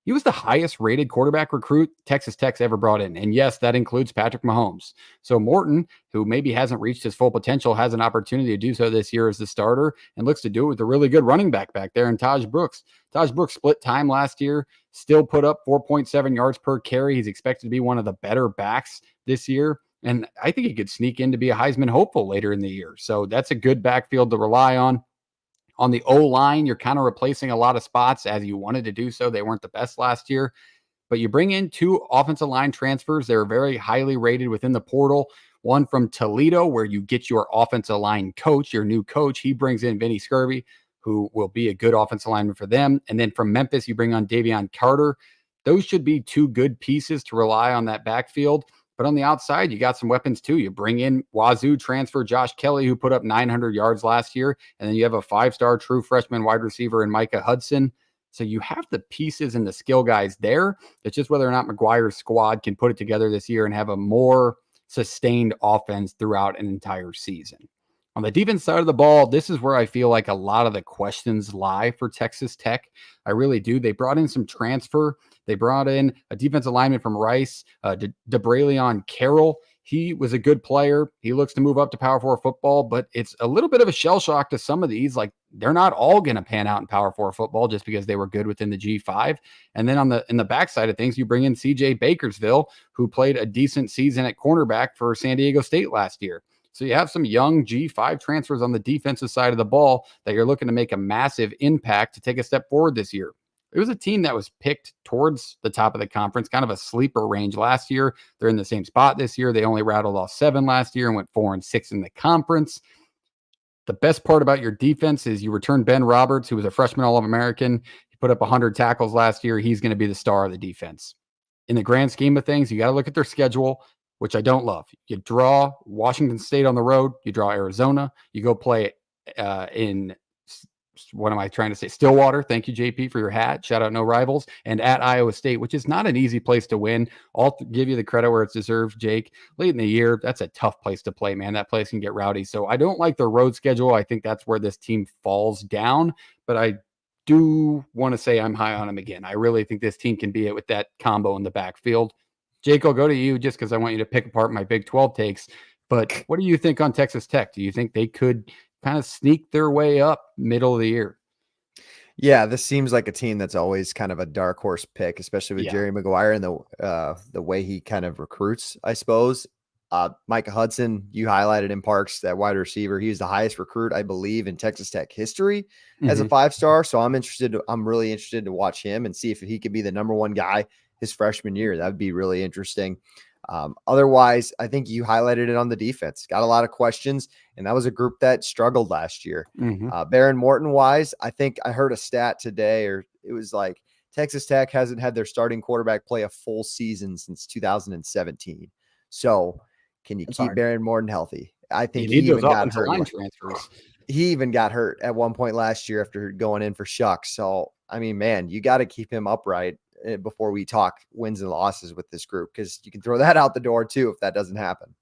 He was the highest rated quarterback recruit Texas Tech's ever brought in. And yes, that includes Patrick Mahomes. So Morton, who maybe hasn't reached his full potential, has an opportunity to do so this year as the starter and looks to do it with a really good running back there in Taj Brooks. Taj Brooks split time last year, still put up 4.7 yards per carry. He's expected to be one of the better backs this year. And I think he could sneak in to be a Heisman hopeful later in the year. So that's a good backfield to rely on. On the O-line, you're kind of replacing a lot of spots as you wanted to do so. They weren't the best last year, but you bring in 2 offensive line transfers. They're very highly rated within the portal. One from Toledo, where you get your offensive line coach, your new coach. He brings in Vinny Scurvy, who will be a good offensive lineman for them. And then from Memphis, you bring on Davion Carter. Those should be 2 good pieces to rely on that backfield. But on the outside, you got some weapons too. You bring in Wazoo transfer Josh Kelly, who put up 900 yards last year. And then you have a 5-star true freshman wide receiver in Micah Hudson. So you have the pieces and the skill guys there. It's just whether or not McGuire's squad can put it together this year and have a more sustained offense throughout an entire season. On the defense side of the ball, this is where I feel like a lot of the questions lie for Texas Tech. I really do. They brought in some transfer. They brought in a defensive lineman from Rice, DeBraylion Carroll. He was a good player. He looks to move up to Power 4 football, but it's a little bit of a shell shock to some of these. Like they're not all going to pan out in Power 4 football just because they were good within the G5. And then in the backside of things, you bring in CJ Bakersville, who played a decent season at cornerback for San Diego State last year. So you have some young G5 transfers on the defensive side of the ball that you're looking to make a massive impact to take a step forward this year. It was a team that was picked towards the top of the conference, kind of a sleeper range last year. They're in the same spot this year. They only rattled off 7 last year and went 4-6 in the conference. The best part about your defense is you return Ben Roberts, who was a freshman All-American. He put up 100 tackles last year. He's going to be the star of the defense. In the grand scheme of things, you got to look at their schedule, which I don't love. You draw Washington State on the road. You draw Arizona. You go play in what am I trying to say? Stillwater. Thank you, JP, for your hat. Shout out No Rivals. And at Iowa State, which is not an easy place to win. I'll give you the credit where it's deserved, Jake. Late in the year, that's a tough place to play, man. That place can get rowdy. So I don't like their road schedule. I think that's where this team falls down. But I do want to say I'm high on them again. I really think this team can be it with that combo in the backfield. Jake, I'll go to you just because I want you to pick apart my Big 12 takes. But what do you think on Texas Tech? Do you think they could kind of sneak their way up middle of the year. Yeah, this seems like a team that's always kind of a dark horse pick, especially with Jerry Maguire and the way he kind of recruits, I suppose. Micah Hudson, you highlighted in Parks, that wide receiver. He was the highest recruit, I believe, in Texas Tech history as a 5-star. So I'm really interested to watch him and see if he could be the number one guy his freshman year. That would be really interesting. Otherwise, I think you highlighted it on the defense. Got a lot of questions, and that was a group that struggled last year. Baron Morton wise, I think I heard a stat today, or it was like Texas Tech hasn't had their starting quarterback play a full season since 2017. So can you keep Baron Morton healthy? I think he even got hurt. He even got hurt at one point last year after going in for shucks. So, I mean, man, you got to keep him upright before we talk wins and losses with this group, because you can throw that out the door too if that doesn't happen.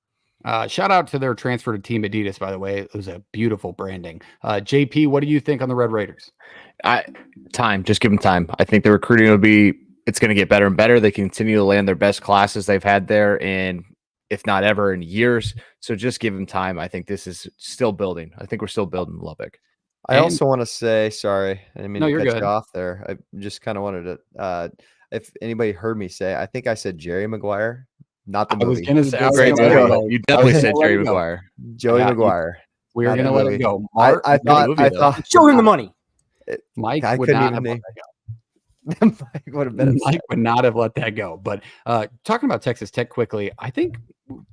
Shout out to their transfer to Team Adidas, by the way. It was a beautiful branding. JP, what do you think on the Red Raiders? Just give them time. I think the recruiting it's going to get better and better. They continue to land their best classes they've had there in, if not ever, in years. So just give them time. I think this is still building. I think we're still building Lubbock. I also want to say, sorry, I didn't mean to cut you off there. I just kind of wanted to, if anybody heard me say, I think I said Jerry Maguire, not the movie. I was going to say, you definitely said Jerry Maguire. Joey Maguire. We are going to let it go. I thought show him the money. Mike would not have let that go. Mike would not have let that go. But talking about Texas Tech quickly, I think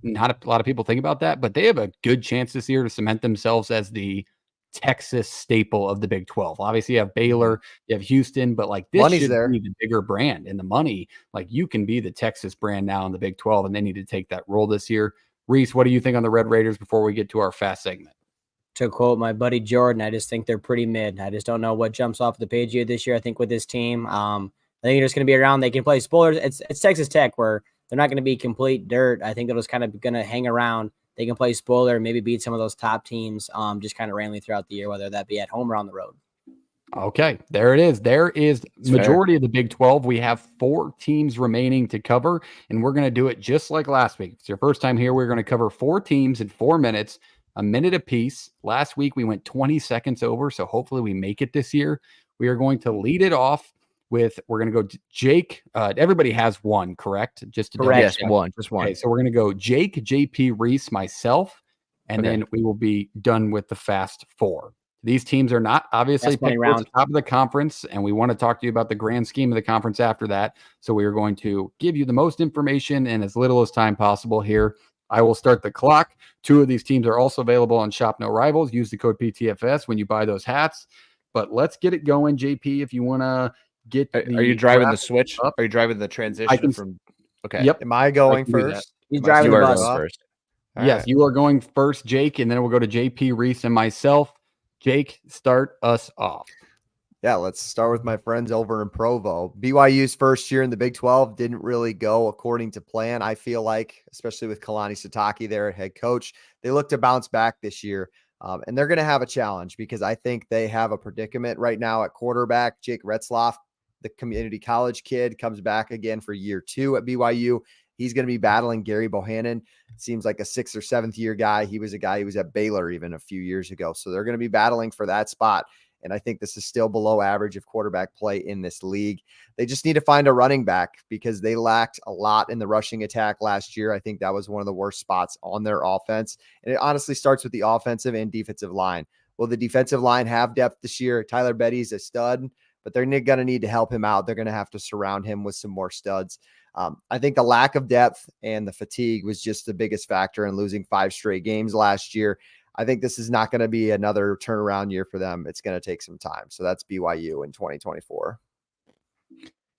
not a lot of people think about that, but they have a good chance this year to cement themselves as the Texas staple of the Big 12. Obviously, you have Baylor, you have Houston, but like this should be the bigger brand, and the money, like you can be the Texas brand now in the Big 12, and they need to take that role this year. Reese, what do you think on the Red Raiders before we get to our fast segment? To quote my buddy Jordan, I just think they're pretty mid. I just don't know what jumps off the page here this year. I think with this team, I think they're just going to be around. They can play spoilers. It's Texas Tech, where they're not going to be complete dirt. I think they're just kind of going to hang around. They can play spoiler, maybe beat some of those top teams just kind of randomly throughout the year, whether that be at home or on the road. Okay, there it is. There is majority of the Big 12. We have 4 teams remaining to cover, and we're going to do it just like last week. If it's your first time here, we're going to cover 4 teams in 4 minutes, a minute apiece. Last week, we went 20 seconds over, so hopefully we make it this year. We are going to lead it off with, we're going to go Jake. Everybody has one, correct? Just to correct. Yes, one, just one. Okay, so we're going to go Jake, JP, Reese, myself, and then we will be done with the fast 4. These teams are not obviously picked at the top of the conference, and we want to talk to you about the grand scheme of the conference after that. So we are going to give you the most information in as little as time possible here. I will start the clock. 2 of these teams are also available on Shop No Rivals. Use the code PTFS when you buy those hats. But let's get it going, JP, if you want to get. Are you driving the switch up? Are you driving the transition from? Okay. Yep. Am I going first? He's driving the bus first. Yes, you are going first, Jake, and then we'll go to JP, Reese, and myself. Jake, start us off. Yeah, let's start with my friends over in Provo. BYU's first year in the Big 12 didn't really go according to plan. I feel like, especially with Kalani Sitake there, head coach, they look to bounce back this year. And they're going to have a challenge because I think they have a predicament right now at quarterback. Jake Retzloff, the community college kid, comes back again for year 2 at BYU. He's going to be battling Gary Bohannon. It seems like a 6th or 7th year guy. He was a guy who was at Baylor even a few years ago. So they're going to be battling for that spot. And I think this is still below average of quarterback play in this league. They just need to find a running back because they lacked a lot in the rushing attack last year. I think that was one of the worst spots on their offense. And it honestly starts with the offensive and defensive line. Will the defensive line have depth this year? Tyler Betty's a stud, but they're going to need to help him out. They're going to have to surround him with some more studs. I think the lack of depth and the fatigue was just the biggest factor in losing 5 straight games last year. I think this is not going to be another turnaround year for them. It's going to take some time. So that's BYU in 2024.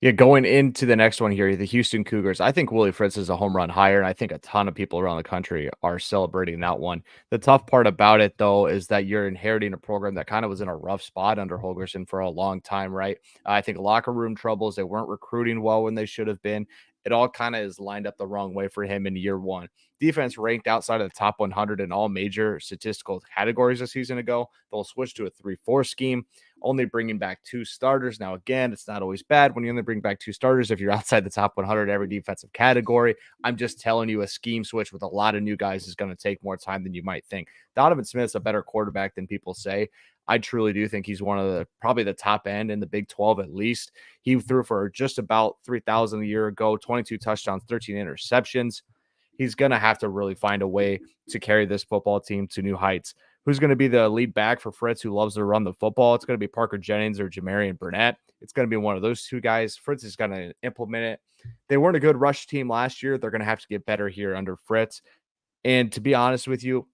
Yeah, going into the next one here, the Houston Cougars. I think Willie Fritz is a home run higher, and I think a ton of people around the country are celebrating that one. The tough part about it, though, is that you're inheriting a program that kind of was in a rough spot under Holgorsen for a long time, right? I think locker room troubles. They weren't recruiting well when they should have been. it all kind of is lined up the wrong way for him in year one. Defense ranked outside of the top 100 in all major statistical categories a season ago. They'll switch to a 3-4 scheme, only bringing back 2 starters. Now, again, it's not always bad when you only bring back 2 starters if you're outside the top 100 every defensive category. I'm just telling you, a scheme switch with a lot of new guys is going to take more time than you might think. Donovan Smith's a better quarterback than people say. I truly do think he's one of probably the top end in the Big 12 at least. He threw for just about 3,000 a year ago, 22 touchdowns, 13 interceptions. He's going to have to really find a way to carry this football team to new heights. Who's going to be the lead back for Fritz, who loves to run the football? It's going to be Parker Jennings or Jamarian Burnett. It's going to be one of those 2 guys. Fritz is going to implement it. They weren't a good rush team last year. They're going to have to get better here under Fritz. And to be honest with you,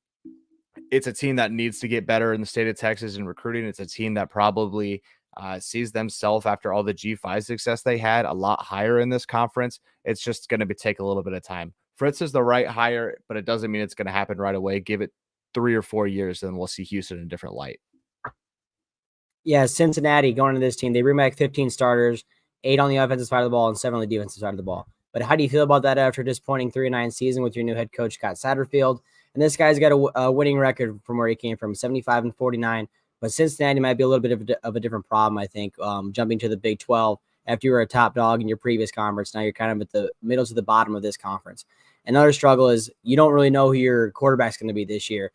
it's a team that needs to get better in the state of Texas in recruiting. It's a team that probably sees themselves, after all the G5 success they had, a lot higher in this conference. It's just going to take a little bit of time. Fritz is the right hire, but it doesn't mean it's going to happen right away. Give it 3 or 4 years, and we'll see Houston in a different light. Yeah, Cincinnati going to this team, they bring back 15 starters, 8 on the offensive side of the ball and 7 on the defensive side of the ball. But how do you feel about that after a disappointing 3-9 season with your new head coach, Scott Satterfield? And this guy's got a winning record from where he came from, 75-49. But Cincinnati might be a little bit of a different problem, I think, jumping to the Big 12 after you were a top dog in your previous conference. Now you're kind of at the middle to the bottom of this conference. Another struggle is you don't really know who your quarterback's going to be this year.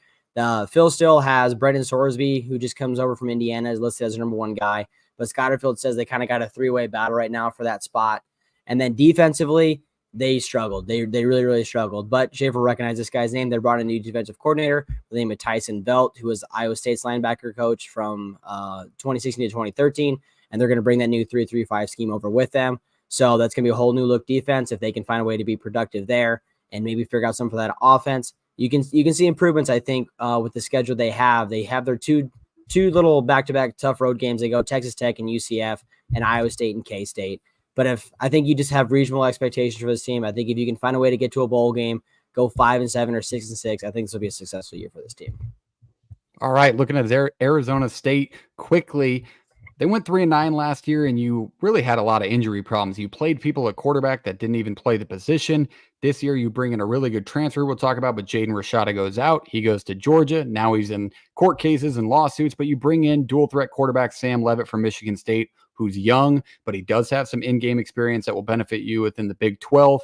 Phil still has Brendan Sorsby, who just comes over from Indiana, is listed as the number 1 guy. But Satterfield says they kind of got a 3-way battle right now for that spot. And then defensively, they struggled. They really, really struggled. But Schaefer recognized this guy's name. They brought in a new defensive coordinator with the name of Tyson Belt, who was Iowa State's linebacker coach from 2016 to 2013. And they're going to bring that new 3-3-5 scheme over with them. So that's going to be a whole new look defense if they can find a way to be productive there and maybe figure out something for that offense. You can see improvements, I think, with the schedule they have. They have their two little back-to-back tough road games. They go Texas Tech and UCF and Iowa State and K-State. But I think you just have reasonable expectations for this team. I think if you can find a way to get to a bowl game, go 5-7 or 6-6, I think this will be a successful year for this team. All right, looking at Arizona State quickly. They went 3-9 last year, and you really had a lot of injury problems. You played people at quarterback that didn't even play the position. This year, you bring in a really good transfer we'll talk about, but Jaden Rashada goes out. He goes to Georgia. Now he's in court cases and lawsuits, but you bring in dual threat quarterback Sam Levitt from Michigan State, who's young, but he does have some in-game experience that will benefit you within the Big 12.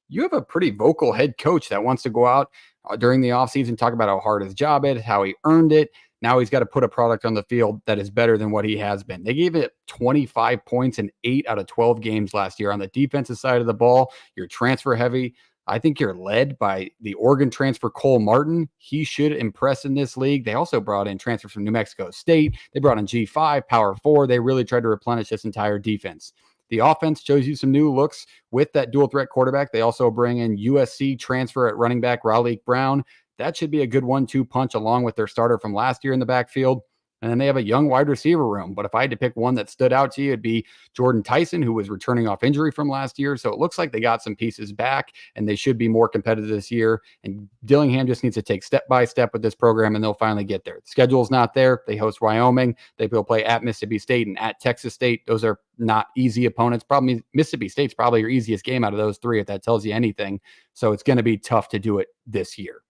You have a pretty vocal head coach that wants to go out during the offseason, talk about how hard his job is, how he earned it. Now he's got to put a product on the field that is better than what he has been. They gave it 25 points in 8 out of 12 games last year. On the defensive side of the ball, you're transfer heavy. I think you're led by the Oregon transfer Cole Martin. He should impress in this league. They also brought in transfers from New Mexico State. They brought in G5, Power 4. They really tried to replenish this entire defense. The offense shows you some new looks with that dual threat quarterback. They also bring in USC transfer at running back Raleigh Brown. That should be a good 1-2 punch along with their starter from last year in the backfield. And then they have a young wide receiver room. But if I had to pick one that stood out to you, it'd be Jordan Tyson, who was returning off injury from last year. So it looks like they got some pieces back, and they should be more competitive this year. And Dillingham just needs to take step by step with this program, and they'll finally get there. The schedule's not there. They host Wyoming. They will play at Mississippi State and at Texas State. Those are not easy opponents. Probably Mississippi State's probably your easiest game out of those 3, if that tells you anything. So it's going to be tough to do it this year.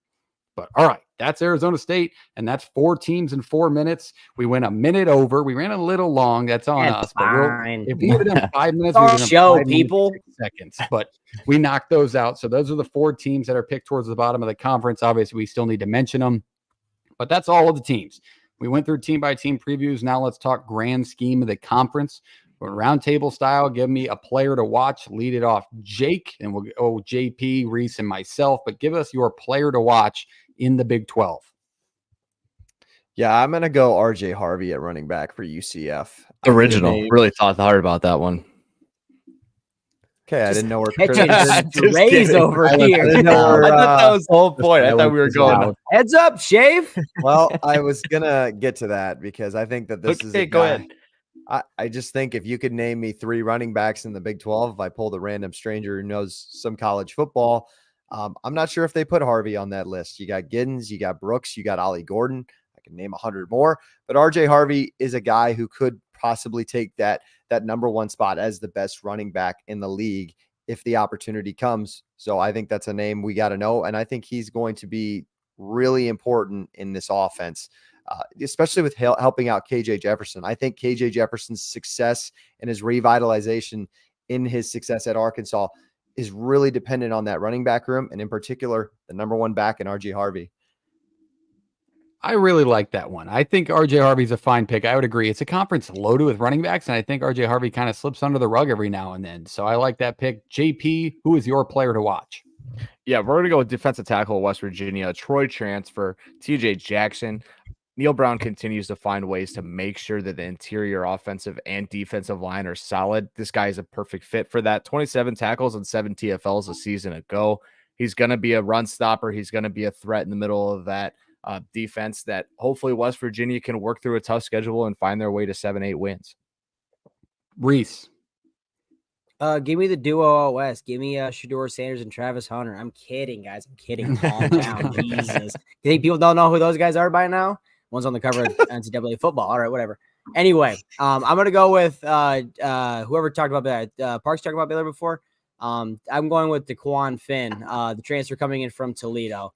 But all right, that's Arizona State, and that's 4 teams in 4 minutes. We went a minute over. We ran a little long. That's on us. But if we would have done 5 minutes, we would have done show 5 people minutes, 6 seconds. But we knocked those out. So those are the 4 teams that are picked towards the bottom of the conference. Obviously, we still need to mention them. But that's all of the teams. We went through team-by-team previews. Now let's talk grand scheme of the conference. Roundtable style, give me a player to watch. Lead it off, Jake, and we'll go JP, Reese, and myself. But give us your player to watch in the Big 12. Yeah, I'm going to go RJ Harvey at running back for UCF. Original. Really thought hard about that one. Okay, I didn't know where Raise over here. I thought that was the whole point. I thought we were going heads up, Shave. Well, I was going to get to that because I think that this is a go guy. ahead. I just think if you could name me 3 running backs in the Big 12, if I pulled a random stranger who knows some college football, I'm not sure if they put Harvey on that list. You got Giddens, you got Brooks, you got Ollie Gordon. I can name 100 more, but RJ Harvey is a guy who could possibly take that number 1 spot as the best running back in the league if the opportunity comes. So I think that's a name we got to know. And I think he's going to be really important in this offense, especially with helping out KJ Jefferson. I think KJ Jefferson's success and his revitalization in his success at Arkansas is really dependent on that running back room, and in particular, the number one back in RJ Harvey. I really like that one. I think RJ Harvey's a fine pick. I would agree. It's a conference loaded with running backs, and I think RJ Harvey kind of slips under the rug every now and then. So I like that pick. JP, who is your player to watch? Yeah, we're going to go with defensive tackle West Virginia, Troy transfer, TJ Jackson. Neil Brown continues to find ways to make sure that the interior offensive and defensive line are solid. This guy is a perfect fit for that. 27 tackles and 7 TFLs a season ago. He's going to be a run stopper. He's going to be a threat in the middle of that defense that hopefully West Virginia can work through a tough schedule and find their way to 7-8 wins. Reese. Give me the duo out west. Give me Shedeur Sanders and Travis Hunter. I'm kidding, guys. I'm kidding. Calm down. Jesus. You think people don't know who those guys are by now? One's on the cover of NCAA football. All right, whatever. Anyway, I'm going to go with whoever talked about that. Parks talked about Baylor before. I'm going with DeQuan Finn, the transfer coming in from Toledo.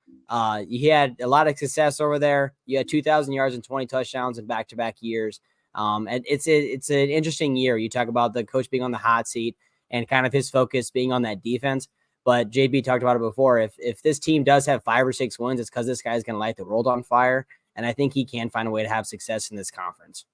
He had a lot of success over there. You had 2,000 yards and 20 touchdowns in back-to-back years. And it's an interesting year. You talk about the coach being on the hot seat and kind of his focus being on that defense. But JB talked about it before. If this team does have 5 or 6 wins, it's because this guy's going to light the world on fire. And I think he can find a way to have success in this conference.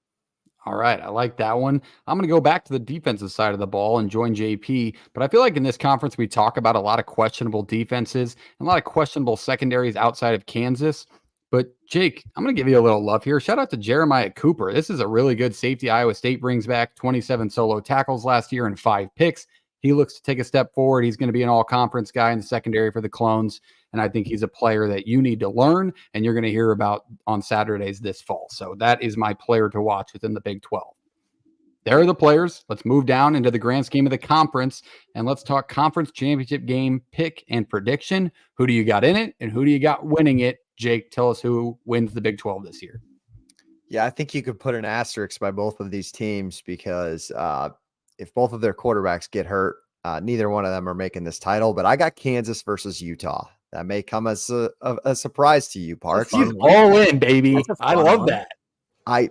All right. I like that one. I'm going to go back to the defensive side of the ball and join JP. But I feel like in this conference, we talk about a lot of questionable defenses and a lot of questionable secondaries outside of Kansas. But Jake, I'm going to give you a little love here. Shout out to Jeremiah Cooper. This is a really good safety. Iowa State brings back 27 solo tackles last year and 5 picks. He looks to take a step forward. He's going to be an all-conference guy in the secondary for the Clones. And I think he's a player that you need to learn and you're going to hear about on Saturdays this fall. So that is my player to watch within the Big 12. There are the players. Let's move down into the grand scheme of the conference and let's talk conference championship game pick and prediction. Who do you got in it and who do you got winning it? Jake, tell us who wins the Big 12 this year. Yeah, I think you could put an asterisk by both of these teams because if both of their quarterbacks get hurt, neither one of them are making this title. But I got Kansas versus Utah. That may come as a surprise to you, Parks. He's all in, baby. I love that. I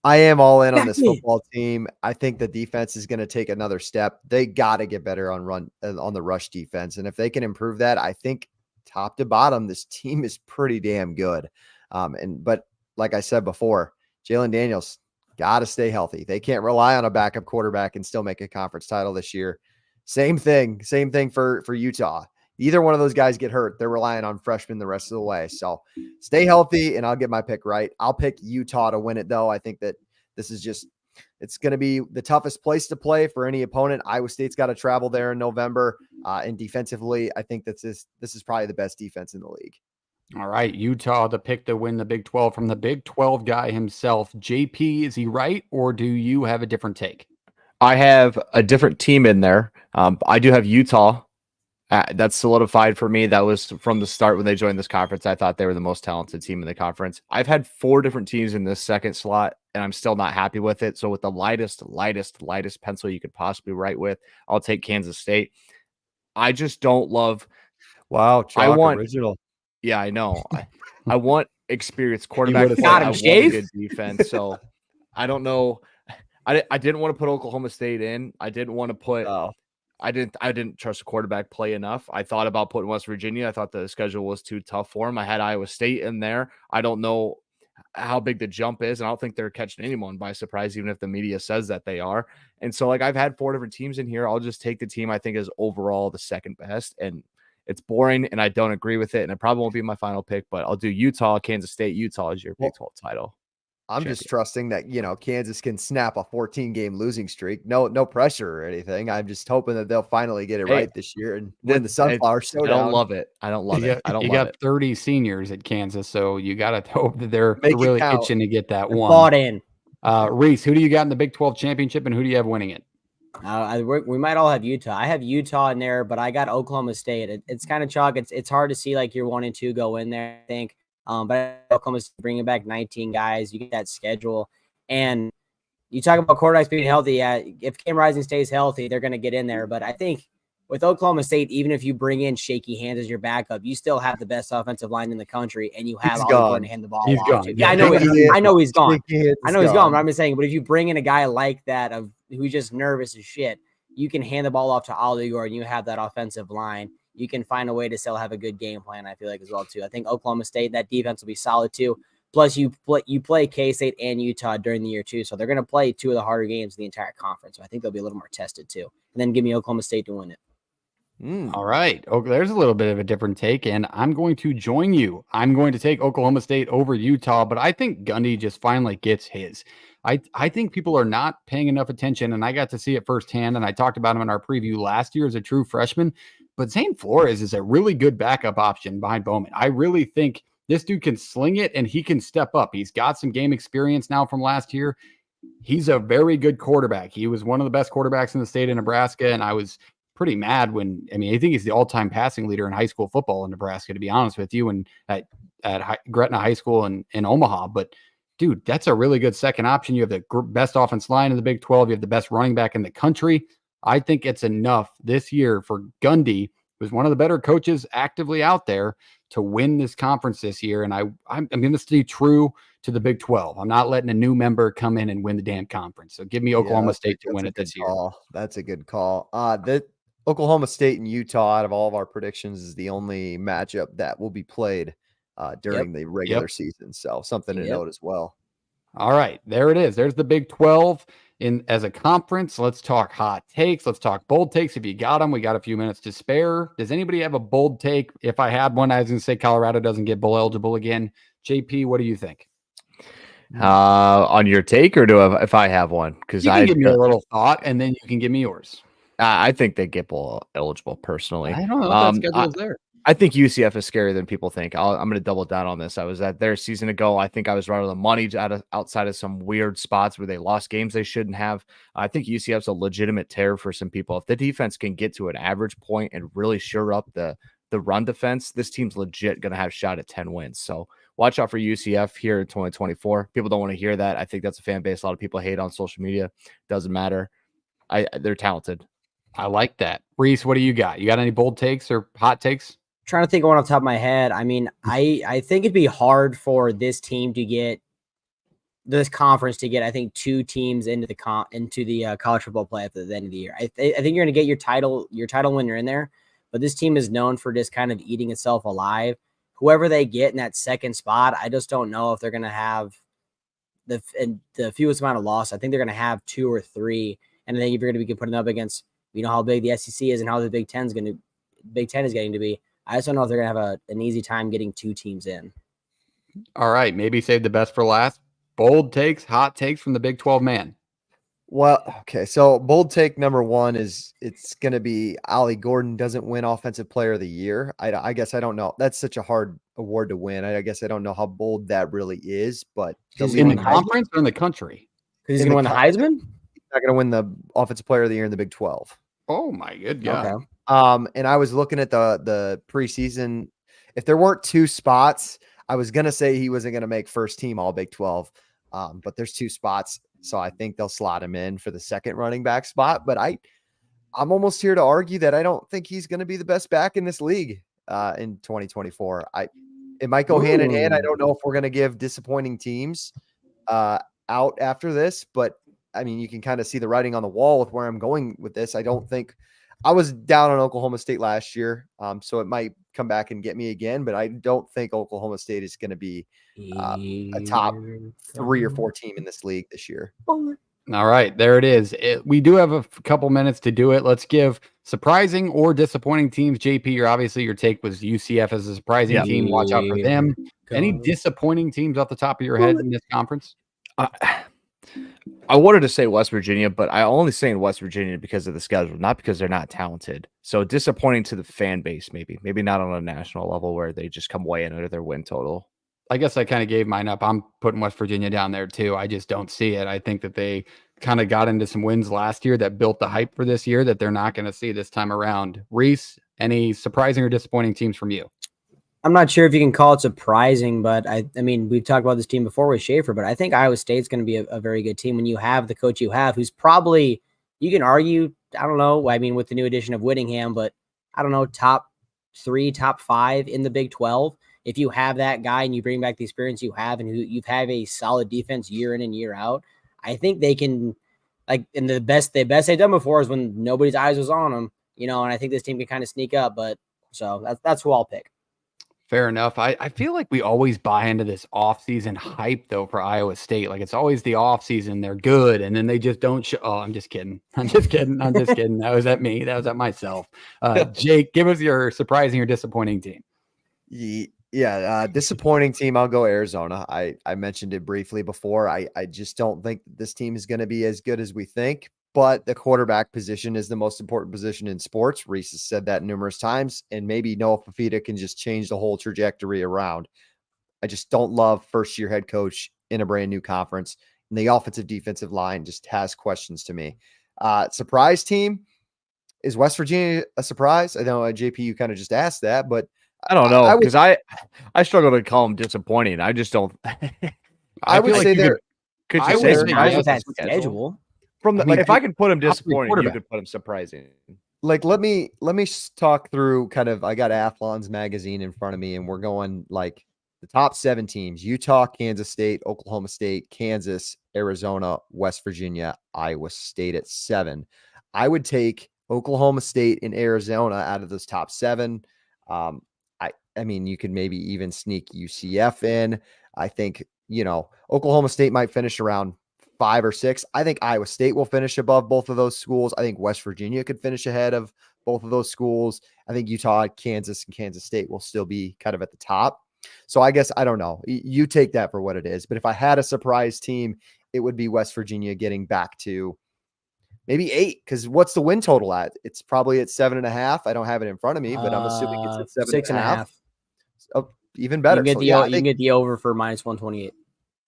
am all in on this football team. I think the defense is going to take another step. They got to get better on the rush defense, and if they can improve that, I think top to bottom, this team is pretty damn good. But like I said before, Jalen Daniels got to stay healthy. They can't rely on a backup quarterback and still make a conference title this year. Same thing for Utah. Either one of those guys get hurt, they're relying on freshmen the rest of the way. So stay healthy, and I'll get my pick right. I'll pick Utah to win it, though. I think that this is it's going to be the toughest place to play for any opponent. Iowa State's got to travel there in November. And defensively, I think this is probably the best defense in the league. All right, Utah to pick to win the Big 12 from the Big 12 guy himself. JP, is he right, or do you have a different take? I have a different team in there. I do have Utah. That's solidified for me. That was from the start when they joined this conference. I thought they were the most talented team in the conference. I've had 4 different teams in this second slot, and I'm still not happy with it. So with the lightest pencil you could possibly write with, I'll take Kansas State. I just don't love. Wow, original. Yeah, I know. I want experienced quarterback. Got him, I want good defense. So I don't know. I didn't want to put Oklahoma State in. I didn't want to put. I didn't trust the quarterback play enough. I thought about putting West Virginia. I thought the schedule was too tough for him. I had Iowa State in there. I don't know how big the jump is, and I don't think they're catching anyone by surprise, even if the media says that they are. And so, like, I've had 4 different teams in here. I'll just take the team I think is overall the second best, and it's boring, and I don't agree with it, and it probably won't be my final pick, but I'll do Utah, Kansas State. Utah is your Big 12 title. I'm just trusting that, Kansas can snap a 14-game losing streak. No pressure or anything. I'm just hoping that they'll finally get it right this year and win the Sunflower Showdown. I don't love it. I don't love it. You got 30 seniors at Kansas, so you got to hope that they're really itching to get that one. Bought in. Reese, who do you got in the Big 12 championship, and who do you have winning it? We might all have Utah. I have Utah in there, but I got Oklahoma State. It's kind of chalk. It's hard to see like your 1 and 2 go in there, I think. But Oklahoma State bringing back 19 guys. You get that schedule. And you talk about quarterbacks being healthy. If Cam Rising stays healthy, they're going to get in there. But I think with Oklahoma State, even if you bring in Shaky Hands as your backup, you still have the best offensive line in the country, and you have Ollie Gordon to hand the ball He's off gone. to. Yeah, I know he's gone. I know he's gone. Gone. But I'm just saying. But if you bring in a guy like that who's just nervous as shit, you can hand the ball off to Ollie Gordon. You have that offensive line. You can find a way to still have a good game plan, I feel like, as well, too. I think Oklahoma State, that defense will be solid, too. Plus, you play K-State and Utah during the year, too. So they're going to play two of the harder games in the entire conference. So I think they'll be a little more tested, too. And then give me Oklahoma State to win it. All right. Okay, there's a little bit of a different take, and I'm going to join you. I'm going to take Oklahoma State over Utah, but I think Gundy just finally gets his. I think people are not paying enough attention, and I got to see it firsthand, and I talked about him in our preview last year as a true freshman. But Zane Flores is a really good backup option behind Bowman. I really think this dude can sling it, and he can step up. He's got some game experience now from last year. He's a very good quarterback. He was one of the best quarterbacks in the state of Nebraska, and I was pretty mad I think he's the all-time passing leader in high school football in Nebraska, to be honest with you, and at Gretna High School in Omaha. But dude, that's a really good second option. You have the best offense line in the Big 12. You have the best running back in the country. I think it's enough this year for Gundy, who's one of the better coaches actively out there, to win this conference this year. And I'm going to stay true to the Big 12. I'm not letting a new member come in and win the damn conference. So give me Oklahoma State to win it this year. That's a good call. Oklahoma State and Utah, out of all of our predictions, is the only matchup that will be played during the regular season. So something to note as well. All right, there it is. There's the Big 12 as a conference. Let's talk hot takes. Let's talk bold takes. If you got them, we got a few minutes to spare. Does anybody have a bold take? If I had one, I was going to say Colorado doesn't get bowl eligible again. JP, what do you think? On your take, or if I have one? Because you can give me a little thought, and then you can give me yours. I think they get bowl eligible personally. I don't know if that schedule's there. I think UCF is scarier than people think. I'm going to double down on this. I was at their season ago. I think I was right on the money outside of some weird spots where they lost games they shouldn't have. I think UCF's a legitimate terror for some people. If the defense can get to an average point and really shore up the run defense, this team's legit going to have a shot at 10 wins. So watch out for UCF here in 2024. People don't want to hear that. I think that's a fan base a lot of people hate on social media. Doesn't matter. They're talented. I like that. Reese, what do you got? You got any bold takes or hot takes? Trying to think of one off the top of my head. I mean, I think it'd be hard for this team to get this conference to get, I think, two teams into the college football playoff at the end of the year. I think you're going to get your title when you're in there, but this team is known for just kind of eating itself alive. Whoever they get in that second spot, I just don't know if they're going to have the fewest amount of loss. I think they're going to have 2 or 3, and I think if you're going to be putting up against, you know how big the SEC is and how the Big Ten is getting to be. I just don't know if they're going to have an easy time getting 2 teams in. All right. Maybe save the best for last. Bold takes, hot takes from the Big 12 man. Well, okay. So bold take number 1 is it's going to be Ollie Gordon doesn't win Offensive Player of the Year. I guess I don't know. That's such a hard award to win. I guess I don't know how bold that really is, but in the conference or in the country? Because he's going to win the Heisman? He's not going to win the Offensive Player of the Year in the Big 12. Oh my good God. Okay. And I was looking at the preseason. If there weren't 2 spots, I was gonna say he wasn't gonna make first team all Big 12. But there's 2 spots, so I think they'll slot him in for the second running back spot. But I'm almost here to argue that I don't think he's gonna be the best back in this league in 2024. It might go hand in hand. I don't know if we're gonna give disappointing teams out after this, but I mean, you can kind of see the writing on the wall with where I'm going with this. I was down on Oklahoma State last year, so it might come back and get me again, but I don't think Oklahoma State is going to be a top 3 or 4 team in this league this year. All right, there it is. We do have a couple minutes to do it. Let's give surprising or disappointing teams. JP, your take was UCF as a surprising team. Watch out for them. Any disappointing teams off the top of your head in this conference? I wanted to say West Virginia, but I only say in West Virginia because of the schedule, not because they're not talented. So disappointing to the fan base, maybe not on a national level where they just come way under their win total. I guess I kind of gave mine up. I'm putting West Virginia down there too. I just don't see it. I think that they kind of got into some wins last year that built the hype for this year that they're not going to see this time around. Reese, any surprising or disappointing teams from you? I'm not sure if you can call it surprising, but I mean, we've talked about this team before with Schaefer, but I think Iowa State's going to be a very good team when you have the coach you have, who's probably, you can argue, I don't know. I mean, with the new addition of Whittingham, but I don't know, top 3, top 5 in the Big 12. If you have that guy and you bring back the experience you have and you've had a solid defense year in and year out, I think they can, like, and the best they've done before is when nobody's eyes was on them, and I think this team can kind of sneak up, but so that's who I'll pick. Fair enough. I feel like we always buy into this offseason hype, though, for Iowa State. Like, it's always the offseason. They're good, and then they just don't show. Oh, I'm just kidding. I'm just kidding. That was at me. That was at myself. Jake, give us your surprising or disappointing team. Yeah, disappointing team. I'll go Arizona. I mentioned it briefly before. I just don't think this team is going to be as good as we think. But the quarterback position is the most important position in sports. Reese has said that numerous times, and maybe Noah Fafita can just change the whole trajectory around. I just don't love first-year head coach in a brand new conference. And the offensive defensive line just has questions to me. Surprise team, is West Virginia a surprise? I know JP, you kind of just asked that, but I don't know, because I struggle to call them disappointing. I just don't. I would say they're. Could I you would say say surprising? yes. That schedule. From the, I mean, if I can put them disappointing, you quarterback. could put them surprising. Like, let me talk through kind of, I got Athlon's magazine in front of me, and we're going like the top 7 teams: Utah, Kansas State, Oklahoma State, Kansas, Arizona, West Virginia, Iowa State at 7. I would take Oklahoma State and Arizona out of those top 7. I mean, you could maybe even sneak UCF in. I think, Oklahoma State might finish around 5 or 6. I think Iowa State will finish above both of those schools. I think West Virginia could finish ahead of both of those schools. I think Utah, Kansas, and Kansas State will still be kind of at the top. So I guess, I don't know. You take that for what it is. But if I had a surprise team, it would be West Virginia getting back to maybe 8. Because what's the win total at? It's probably at 7.5. I don't have it in front of me, but I'm assuming it's at 7.5. Oh, even better. You can get the over for -128.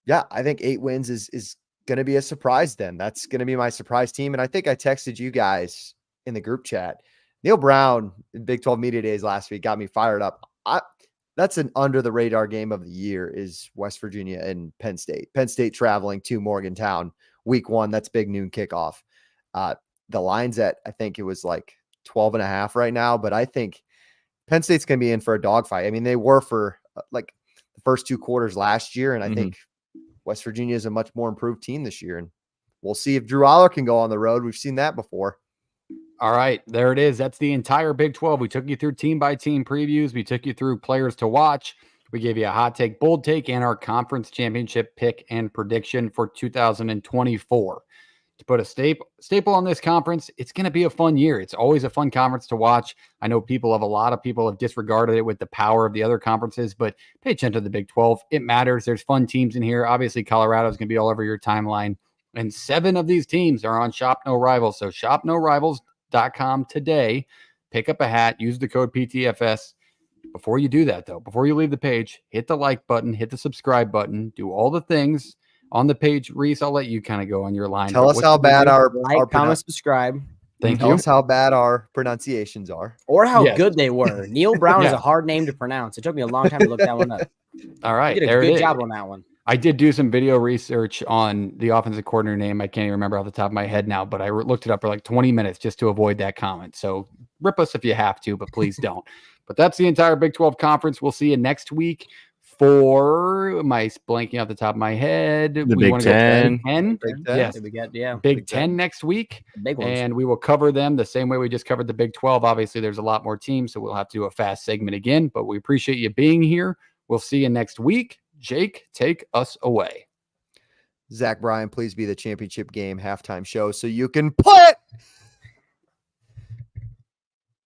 Yeah, I think 8 wins is going to be a surprise then. That's going to be my surprise team. And I think I texted you guys in the group chat. Neil Brown in Big 12 Media Days last week got me fired up. That's an under the radar game of the year is West Virginia and Penn State. Penn State traveling to Morgantown week 1. That's big noon kickoff. The line's at, I think it was like 12.5 right now, but I think Penn State's going to be in for a dogfight. I mean, they were for like the first 2 quarters last year. And I think West Virginia is a much more improved team this year. And we'll see if Drew Aller can go on the road. We've seen that before. All right, there it is. That's the entire Big 12. We took you through team-by-team previews. We took you through players to watch. We gave you a hot take, bold take, and our conference championship pick and prediction for 2024. To put a staple on this conference, it's going to be a fun year. It's always a fun conference to watch. I know a lot of people have disregarded it with the power of the other conferences, but pay attention to the Big 12. It matters. There's fun teams in here. Obviously, Colorado is going to be all over your timeline. And 7 of these teams are on Shop No Rivals. So shopnorivals.com today. Pick up a hat. Use the code PTFS. Before you do that, though, before you leave the page, hit the like button, hit the subscribe button, do all the things on the page. Reese, I'll let you kind of go on your line. Tell us how bad our comment, subscribe. Tell us how bad our pronunciations are. Or how good they were. Neil Brown is a hard name to pronounce. It took me a long time to look that one up. All right. You did a good job on that one. I did do some video research on the offensive coordinator name. I can't even remember off the top of my head now, but I looked it up for like 20 minutes just to avoid that comment. So rip us if you have to, but please don't. But that's the entire Big 12 conference. We'll see you next week for my blanking off the top of my head. The Big 10. Big 10? Yes. Big 10 next week. Big ones. And we will cover them the same way we just covered the Big 12. Obviously, there's a lot more teams, so we'll have to do a fast segment again. But we appreciate you being here. We'll see you next week. Jake, take us away. Zach Bryan, please be the championship game halftime show so you can play it.